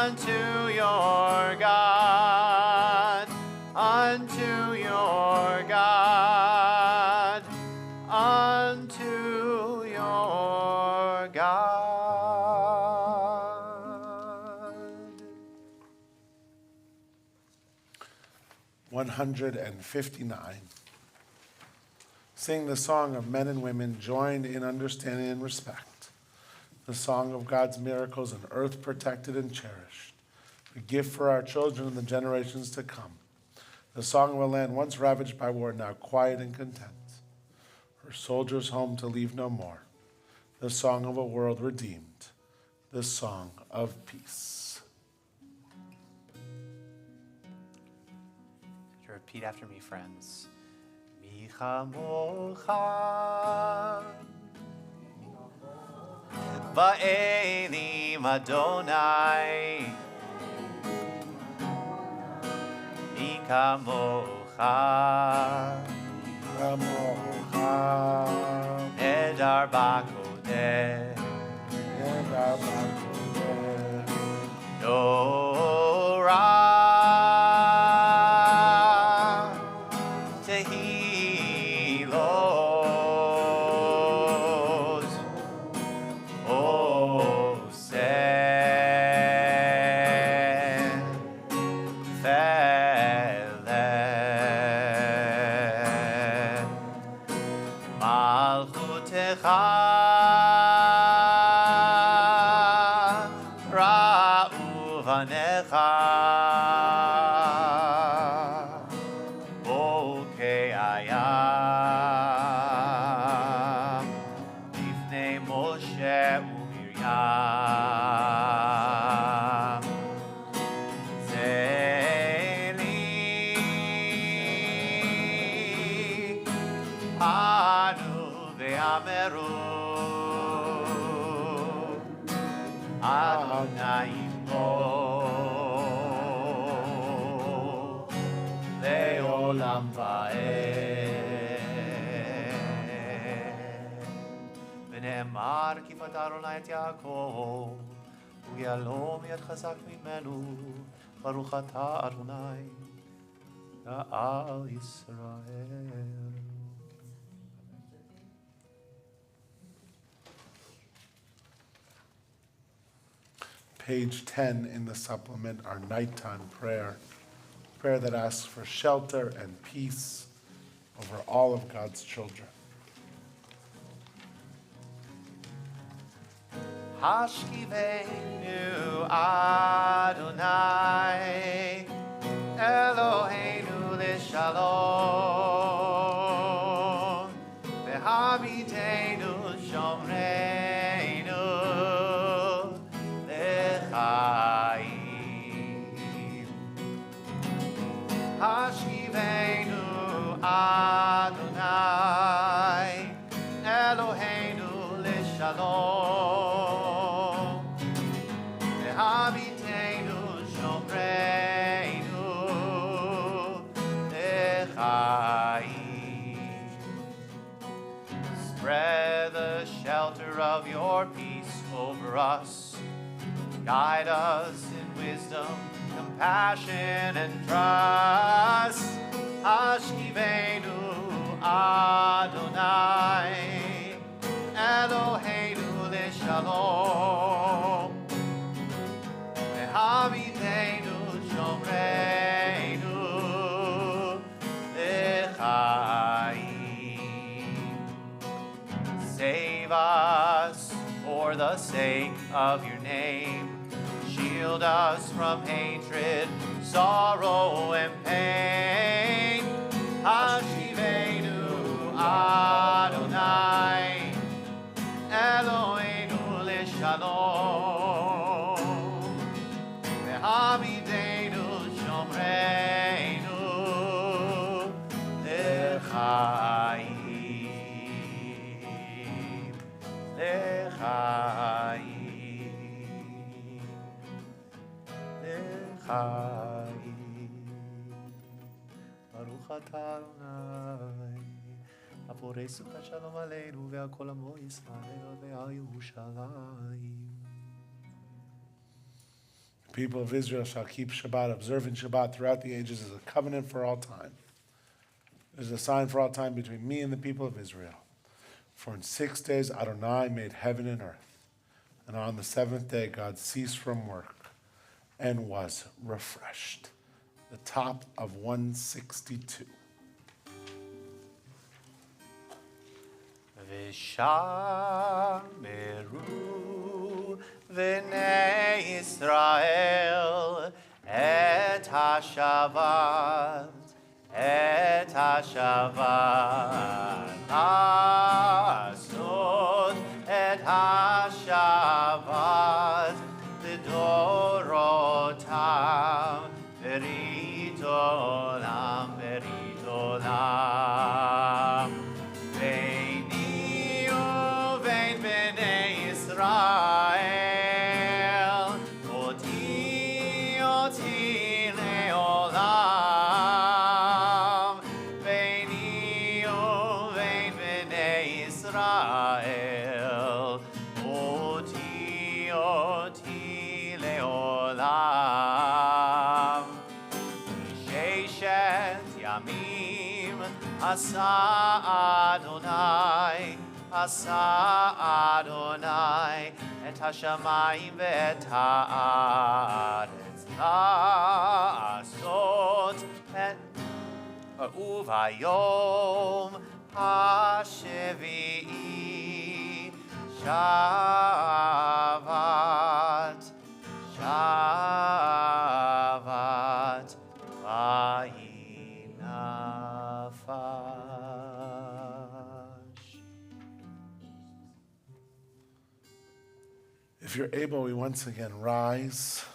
A: unto your God, unto your God, unto your God.
I: 159. Sing the song of men and women joined in understanding and respect, the song of God's miracles and earth protected and cherished, a gift for our children and the generations to come, the song of a land once ravaged by war, now quiet and content, her soldiers home to leave no more, the song of a world redeemed, the song of peace.
A: Repeat after me, friends. Mi chamocha ba'elim Adonai, mi kamocha edar b'kodesh, Torah ונאמר כי פטר אדוני את יעקב ויהלום יד חזק ממנו ברוך אתה אדוני גאל ישראל.
I: Page 10 in the supplement, our nighttime prayer. Prayer that asks for shelter and peace over all of God's children.
A: Hashkivenu Adonai Eloheinu l'shalom V'habitenu shomreinu l'chaim. Hashkivenu Adonai Eloheinu l'shalom V'habitenu shomreinu l'chaim. Spread the shelter of your peace over us. Guide us in wisdom, compassion, and trust. Hashkivenu Adonai Eloheinu l'shalom V'habitenu shomreinu l'chaim. Save us for the sake of your name. Shield us from hatred, sorrow, and pain. Hashivenu Adonai Eloheinu l'shalom V'habitenu shomreinu l'chaim l'chaim l'chaim. Baruch atah Adonai הפורש סוכת שלום עלינו ועל כל עמו ישראל ועל ירושלים.
I: people of Israel shall keep Shabbat, observing Shabbat throughout the ages as a covenant for all time. It is a sign for all time between me and the people of Israel. For in 6 days Adonai made heaven and earth, and on the seventh day God ceased from work and was refreshed. The top of 162.
Q: V'shameru v'nei Yisrael et ha-Shabbat, asod et ha-Shabbat l'dorotam berit olam beini uvein bnei Yisrael oti leolam beini uvein bnei Yisrael oti leolam Sheshet yamim asa Adonai et hashamayim ve'et haaretz la'asot et uvayom hashevi'i Shabbat
I: If you're able, we once again rise.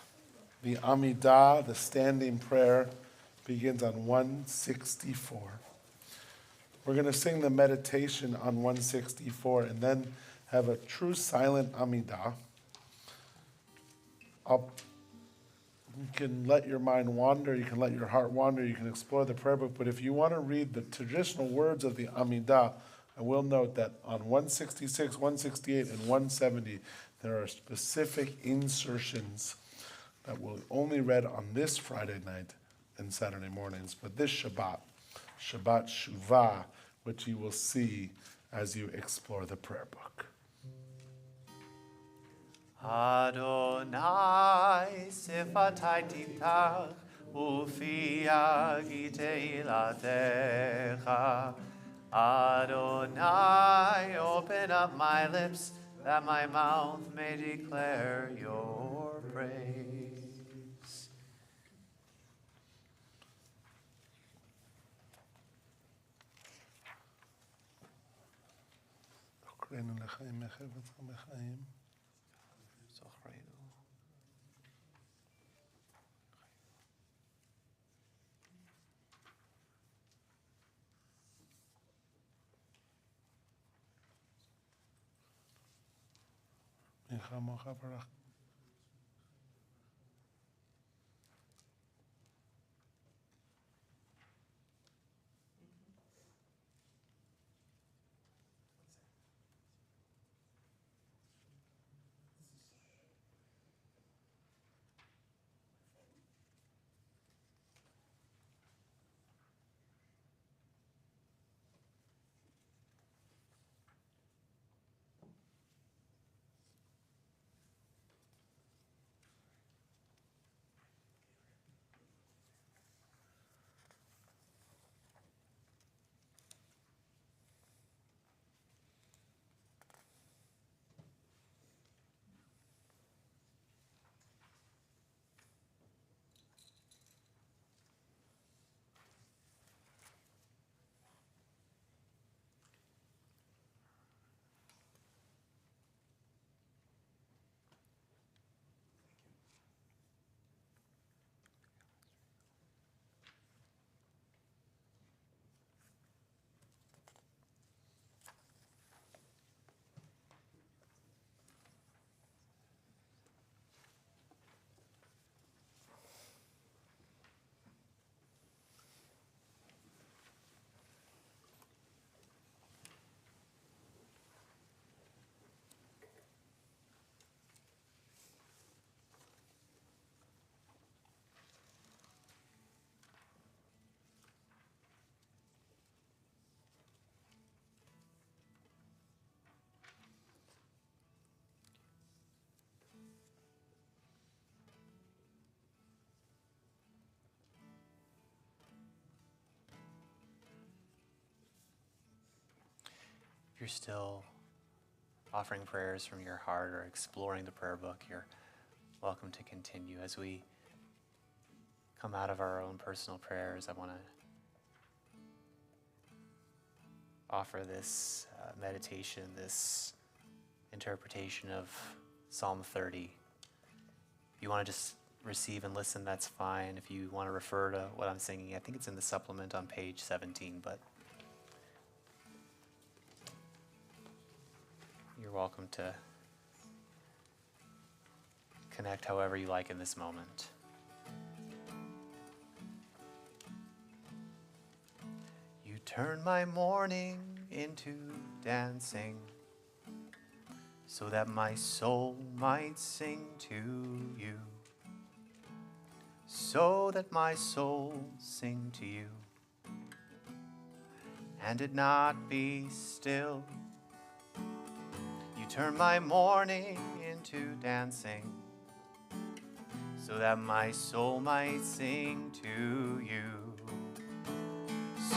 I: The Amidah, the standing prayer, begins on 164. We're going to sing the meditation on 164 and then have a true silent Amidah. You can let your mind wander, you can let your heart wander, you can explore the prayer book, but if you want to read the traditional words of the Amidah, I will note that on 166, 168, and 170, there are specific insertions that we'll only read on this Friday night and Saturday mornings, but this Shabbat Shuvah, which you will see as you explore the prayer book.
Q: Adonai sifatai tiftach ufi agite ilatecha. Adonai, open up my lips that my mouth may declare your praise.
A: you're still offering prayers from your heart or exploring the prayer book, you're welcome to continue. As we come out of our own personal prayers, I want to offer this meditation, this interpretation of Psalm 30. If you want to just receive and listen, that's fine. If you want to refer to what I'm singing, I think it's in the supplement on page 17, but you're welcome to connect however you like in this moment. You turn my mourning into dancing, so that my soul might sing to you. So that my soul sing to you, and it not be still. You turn my mourning into dancing, so that my soul might sing to you.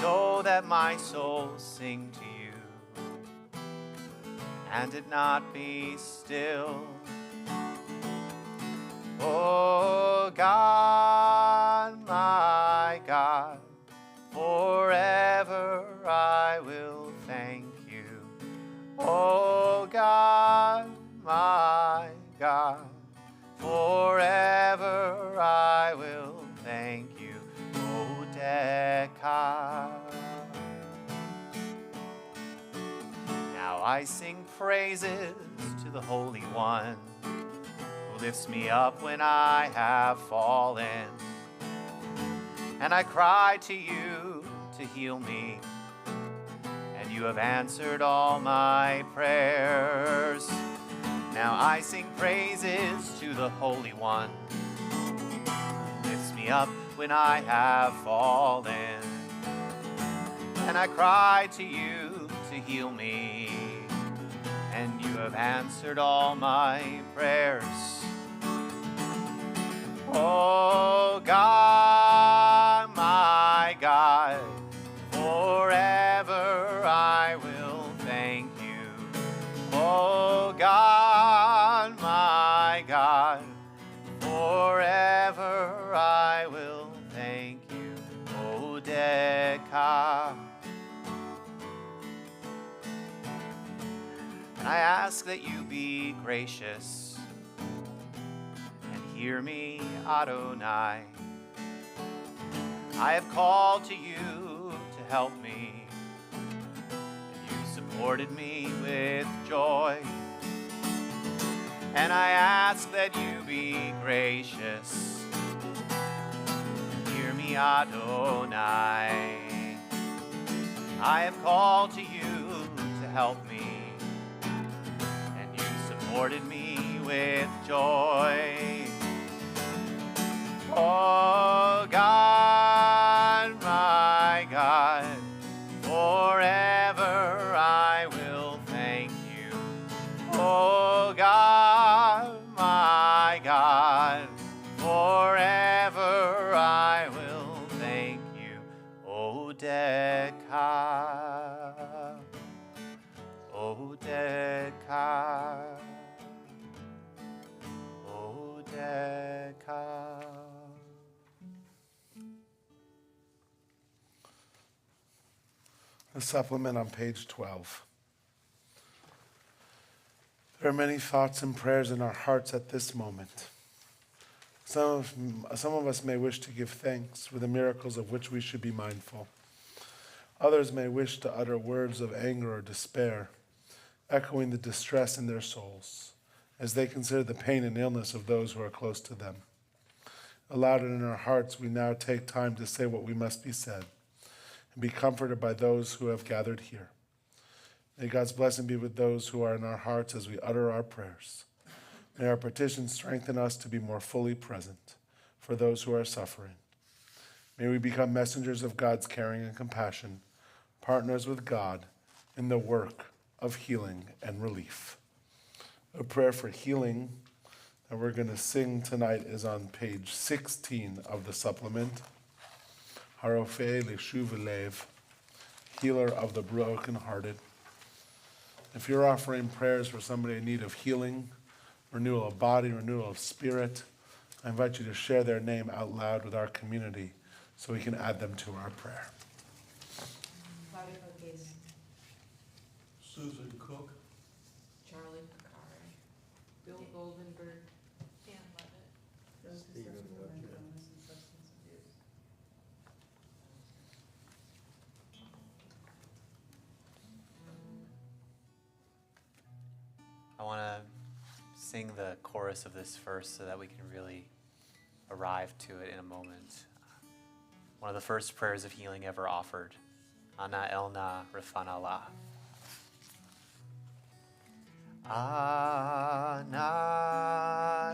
A: So that my soul sing to you, and it not be still. Oh God, my God, forever I will thank you. Oh God, my God, forever I will thank you. Oh Decca. Now I sing praises to the Holy One, who lifts me up when I have fallen. And I cry to you to heal me, and you have answered all my prayers. Now I sing praises to the Holy One, who lifts me up when I have fallen. And I cry to you to heal me, and you have answered all my prayers. Oh God, my God, forever I will thank you. Oh God, my God, forever I will thank you. Oh Decca. I ask that you be gracious and hear me, Adonai. I have called to you to help me, and you supported me with joy. And I ask that you be gracious and hear me, Adonai. I have called to you to help me, supported me with joy. Oh God, my God, forever I will thank you. Oh God, my God, forever I will thank you. Oh Decca, oh Decca.
I: The supplement on page 12. There are many thoughts and prayers in our hearts at this moment. Some of us may wish to give thanks for the miracles of which we should be mindful. Others may wish to utter words of anger or despair, echoing the distress in their souls, as they consider the pain and illness of those who are close to them. Aloud and in our hearts, we now take time to say what we must be said, and be comforted by those who have gathered here. May God's blessing be with those who are in our hearts as we utter our prayers. May our petitions strengthen us to be more fully present for those who are suffering. May we become messengers of God's caring and compassion, partners with God in the work of healing and relief. A prayer for healing that we're going to sing tonight is on page 16 of the supplement. Harofeh l'shuv lev, healer of the brokenhearted. If you're offering prayers for somebody in need of healing, renewal of body, renewal of spirit, I invite you to share their name out loud with our community so we can add them to our prayer.
J: Susan Cook.
D: Charlie Picari. Bill Goldenberg.
G: Dan Levitt.
F: Those who
J: Stephen
F: suffer from
J: Levitt.
F: mental illness and substance abuse.
A: I want to sing the chorus of this verse so that we can really arrive to it in a moment. One of the first prayers of healing ever offered. Ana elna rifana la.
Q: Ana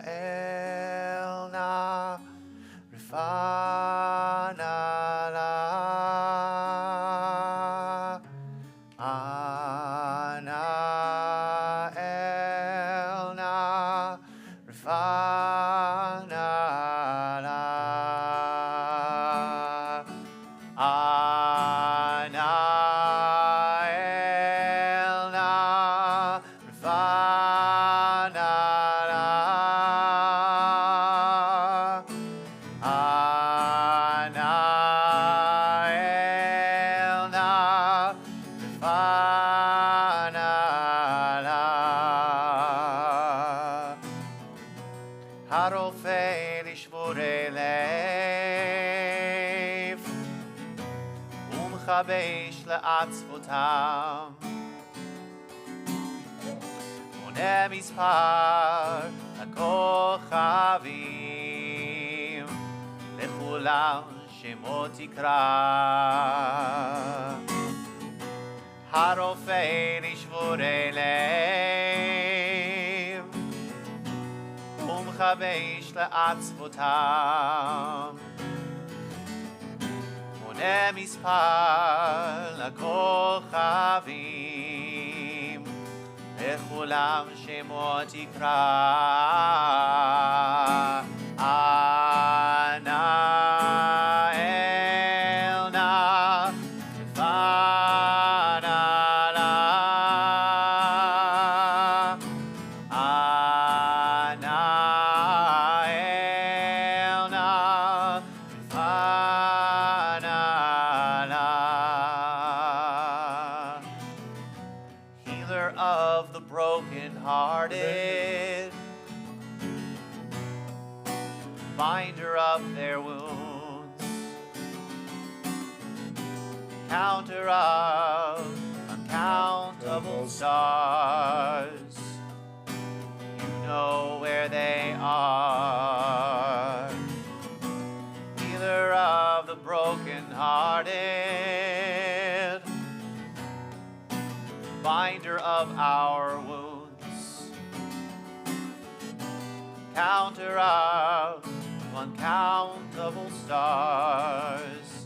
Q: elna rifana la. Ana elna rifana la. Ana elna rifana la. Ana elna rifana la. Harofei lishvorei lev umchabesh le'atzvotam mone mispar hakochavim lechulam shemot yikra. Harofei lishvorei lev umchabesh le'atzvotam mone mispar hakochavim lechulam shemot yikra. Ana elna rifana la. Ana elna rifana la. Healer of the brokenhearted, binder up their wounds, counter of uncountable stars. You know where they are. Healer of the brokenhearted, binder of our wounds, counter of uncountable stars.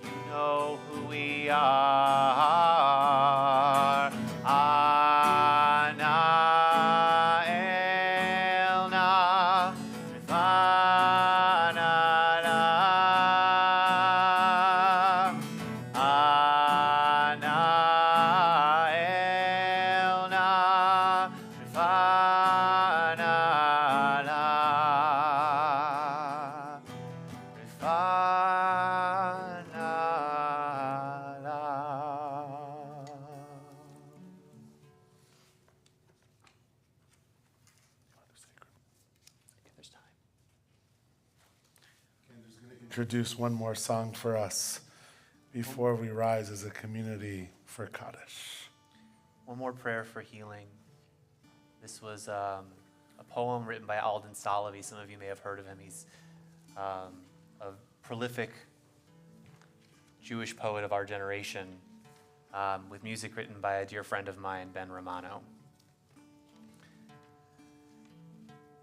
Q: You know who we are. Ana elna rifana la. Ana elna rifana la. Rifana la.
A: There's time.
I: Kendra's going to introduce one more song for us before we rise as a community for Kaddish.
A: One more prayer for healing. This was a poem written by Alden Solovey. Some of you may have heard of him. He's a prolific Jewish poet of our generation, with music written by a dear friend of mine, Ben Romano.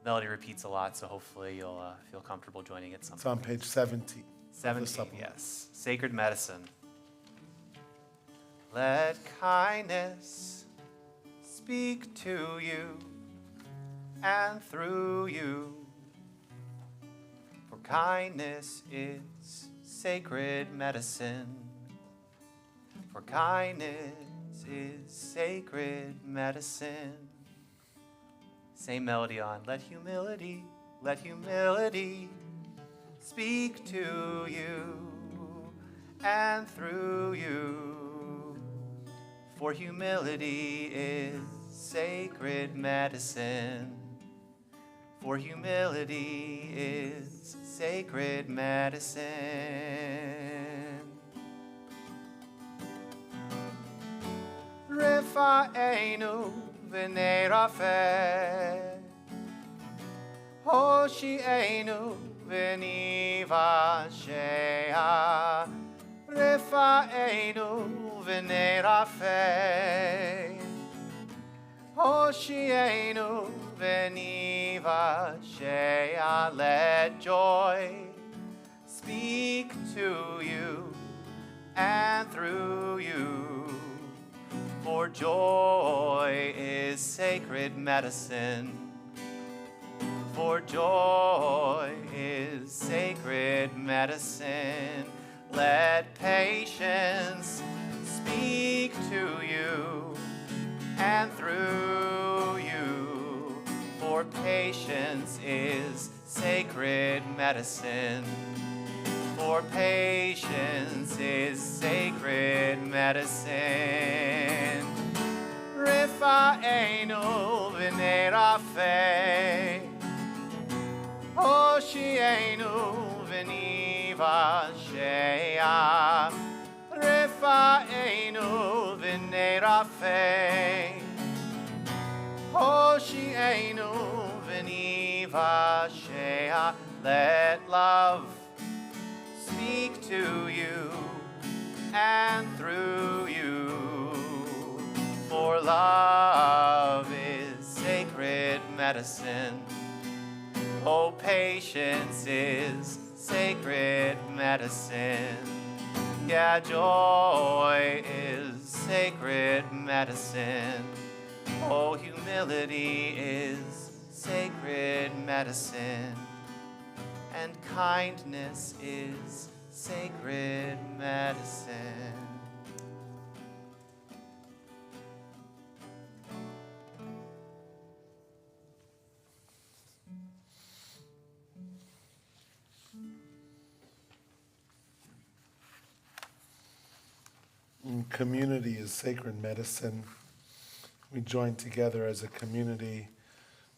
A: Melody repeats a lot, so hopefully you'll feel comfortable joining it sometime.
I: It's on page 17.
A: 17, yes. Sacred Medicine. Let kindness speak to you and through you, for kindness is sacred medicine. For kindness
Q: is sacred medicine. Same melody on. Let humility speak to you and through you. For humility is sacred medicine. For humility is sacred medicine. Rifa'enu v'nei rafeh, Hoshi'enu v'ni vashea. Rifa'enu v'nei rafeh, Hoshi'enu v'ni vashea. Let joy speak to you and through you. For joy is sacred medicine. For joy is sacred medicine. Let patience speak to you and through you. For patience is sacred medicine. For patience is sacred medicine. Rifa'enu v'nei rafeh, Hoshi'enu v'ni vashea. Rifa'enu v'nei rafeh, Hoshi'enu v'ni vashea. Let love speak to you and through you. For love is sacred medicine. Oh, patience is sacred medicine. Yeah, joy is sacred medicine. Oh, humility is sacred medicine. And kindness is sacred medicine.
I: Community is sacred medicine. We join together as a community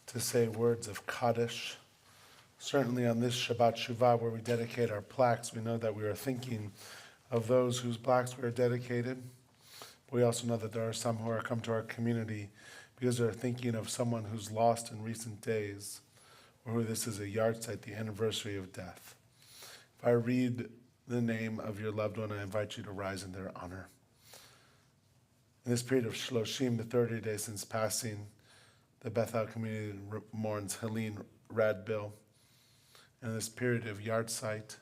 I: to say words of Kaddish. Certainly on this Shabbat Shuvah, where we dedicate our plaques, we know that we are thinking of those whose plaques we are dedicated. We also know that there are some who are come to our community because they're thinking of someone who's lost in recent days, or who this is a yahrzeit, the anniversary of death. If I read the name of your loved one, I invite you to rise in their honor. In this period of Shloshim, the 30 days since passing, the Beth community mourns Helene Radbill. In this period of yahrzeit,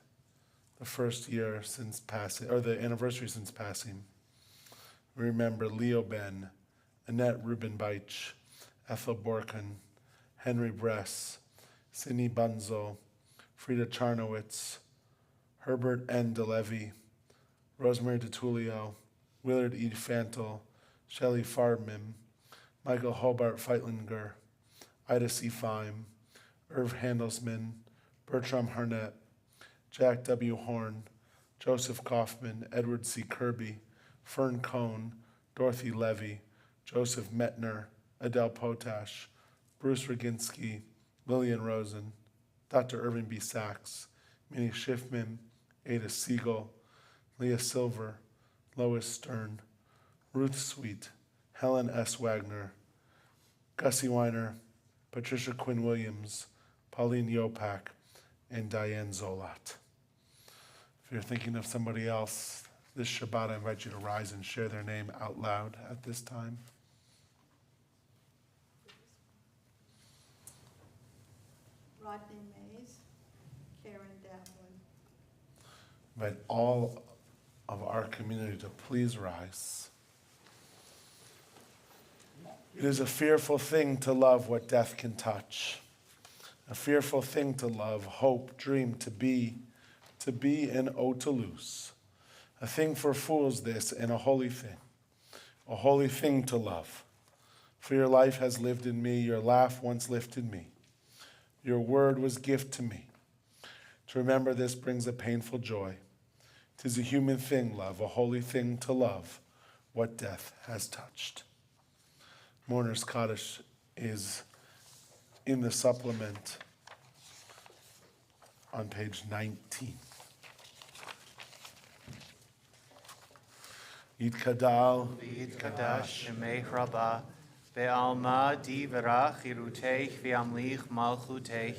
I: the first year since passing, or the anniversary since passing, we remember Leo Ben, Annette Rubinbeich, Ethel Borkin, Henry Bress, Sidney Bunzel, Frida Charnowitz, Herbert N. DeLevy, Rosemary DeTulio, Willard E. Fantel, Shelley Farbman, Michael Hobart Feitlinger, Ida C. Feim, Irv Handelsman, Bertram Harnett, Jack W. Horn, Joseph Kaufman, Edward C. Kirby, Fern Cohn, Dorothy Levy, Joseph Metner, Adele Potash, Bruce Roginski, Lillian Rosen, Dr. Irving B. Sachs, Minnie Schiffman, Ada Siegel, Leah Silver, Lois Stern, Ruth Sweet, Helen S. Wagner, Gussie Weiner, Patricia Quinn Williams, Pauline Yopak, and Diane Zolat. If you're thinking of somebody else this Shabbat, I invite you to rise and share their name out loud at this time.
G: Rodney Mays, Karen Devlin.
I: Invite all of our community to please rise. It is a fearful thing to love what death can touch. A fearful thing to love, hope, dream, to be and oh to lose. A thing for fools this, and a holy thing. a holy thing to love. For your life has lived in me, your laugh once lifted me. Your word was gift to me. To remember this brings a painful joy. 'Tis a human thing, love, a holy thing to love, what death has touched. Mourner's Kaddish is in the supplement on page 19. Yitkadal
Q: Yitkadash Shemech Rabbah Be'alma Divrach Irutech Ve'amlich Malchutech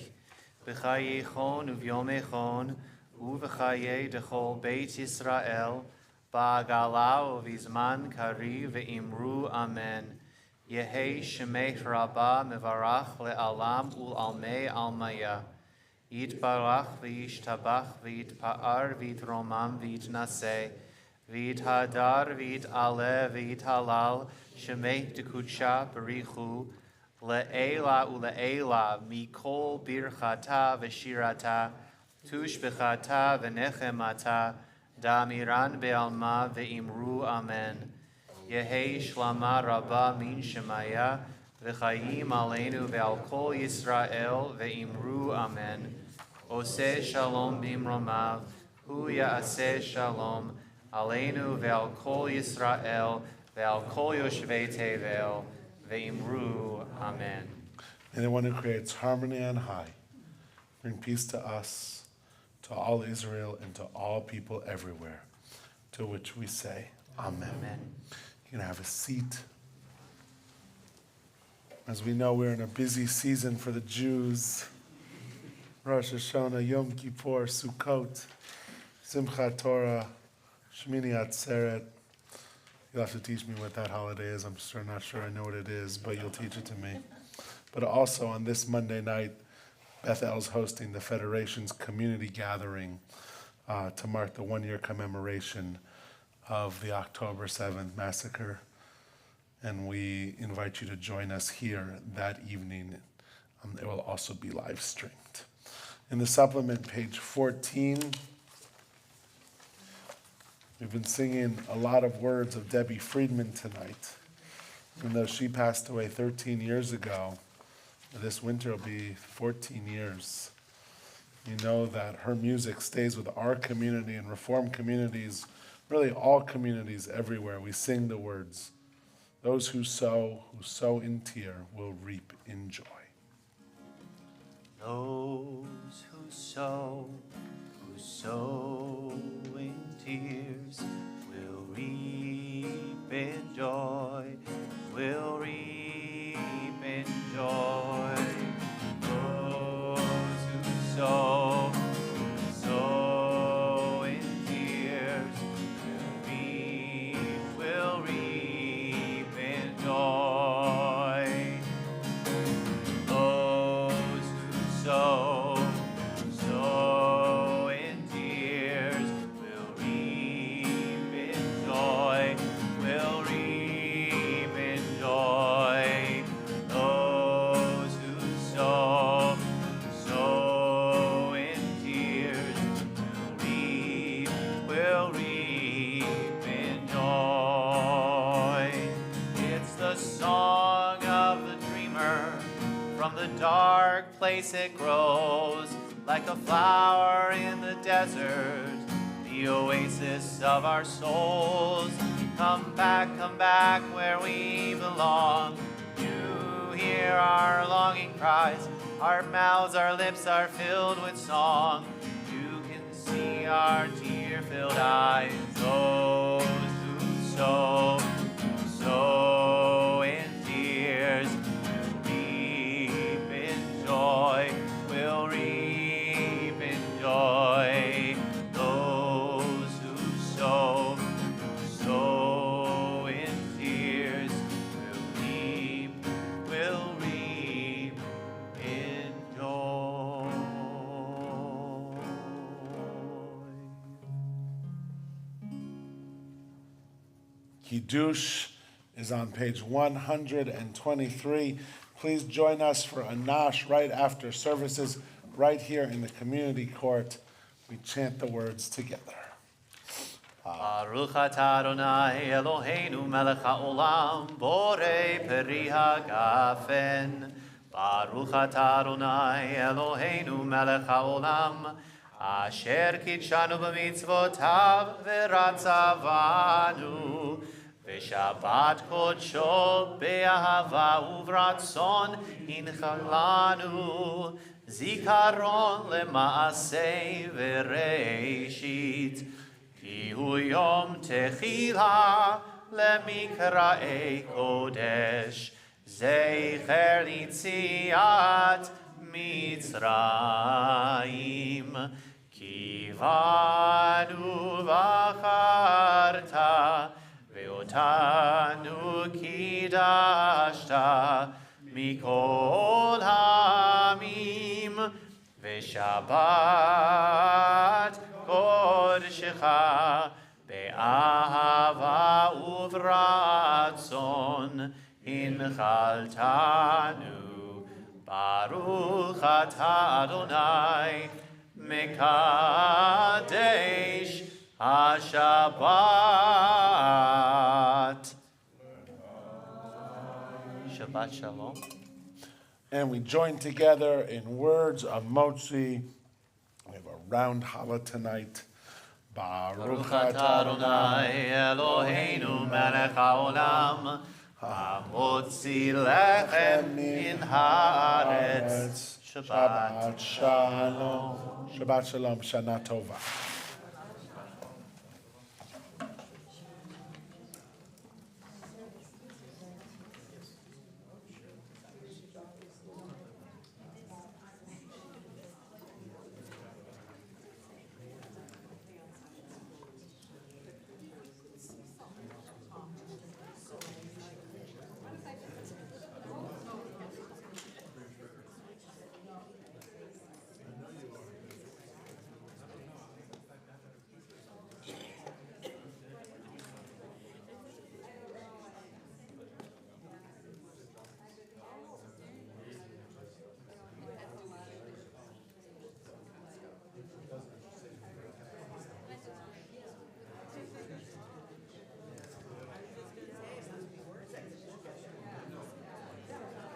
Q: B'chayechon Uvyomechon U'v'chaye Dechol Beit Yisrael Ba'agala U'vizman Kari Ve'imru Amen Yehei Shemech Rabbah Mevarach Le'alam Ul'almei Almaya Yitbarach V'yishtabach V'yitpa'ar V'yitromam V'yitnaseh V'yithadar V'yit'aleh V'yithalal Shemech Dekudsha Berichu Le'ela U'le'ela Mikol Birchata V'shirata Tushbechata V'nechemata Damiran Be'alma Ve'imru Amen Yehei Shlama Rabba Min Shemaya V'chayim Aleinu Ve'al Kol Yisrael Ve'imru Amen Oseh Shalom Bimromav Hu Ya'aseh Shalom Aleinu Ve'al Kol Yisrael Ve'al Kol Yoshvei Tevel Ve'imru Amen.
I: May the one who creates harmony on high bring peace to us, to all Israel, and to all people everywhere, to which we say Amen.
Q: Amen.
I: You can have a seat. As we know, we're in a busy season for the Jews. Rosh Hashanah, Yom Kippur, Sukkot, Simchat Torah, Shmini Atzeret. You'll have to teach me what that holiday is. I'm not sure I know what it is, but you'll teach it to me. But also on this Monday night, Beth El's hosting the Federation's community gathering to mark the one-year commemoration of the October 7th massacre. And we invite you to join us here that evening. It will also be live streamed. In the supplement, page 14, we've been singing a lot of words of Debbie Friedman tonight. Even though she passed away 13 years ago, this winter will be 14 years. You know that her music stays with our community and Reform communities, really all communities everywhere. We sing the words, those who sow in tear will reap in joy.
Q: Those who sow in tears will reap in joy, will reap in joy. Those who sow in tears will reap in joy. Those who sow in tears will reap in joy, will reap in joy. Those who sow in tears will reap in joy. It's the song of the dreamer. From the dark place it grows, like a flower in the desert, the oasis of our souls. Come back where we belong. You hear our longing cries, our mouths, our lips are filled with song. You can see our tear-filled eyes. Those who sow in tears will reap in joy. Those who sow in tears will reap in joy.
I: Kiddush is on page 123. Please join us for a nash right after services, right here in the community court. We chant the words together.
Q: Baruch atah Adonai Eloheinu melech haolam borei peri hagafen. Baruch atah Adonai Eloheinu melech haolam asher kitshanu b'mitzvotav v'ratzavanu v'shabbat kodsho be'ahava uvratzon hinchalanu zikaron lemaaseh v'reishit ki hu yom techila lemikra'ei kodesh zecher litziat Mitzrayim kivanu v'acharta ve'otanu kidashta mikol hamim ve'shabbat kodeshecha be'ahava uvratzon hinchaltanu. Baruch atah Adonai mekadesh HaShabbat. Shabbat Shalom.
I: And we join together in words of Motzi. We have a round challah tonight. Baruch atah
Q: Adonai Eloheinu melech haolam Hamotzi lechem min haaretz. Shabbat
I: Shalom. Shabbat Shalom. Shana Tova.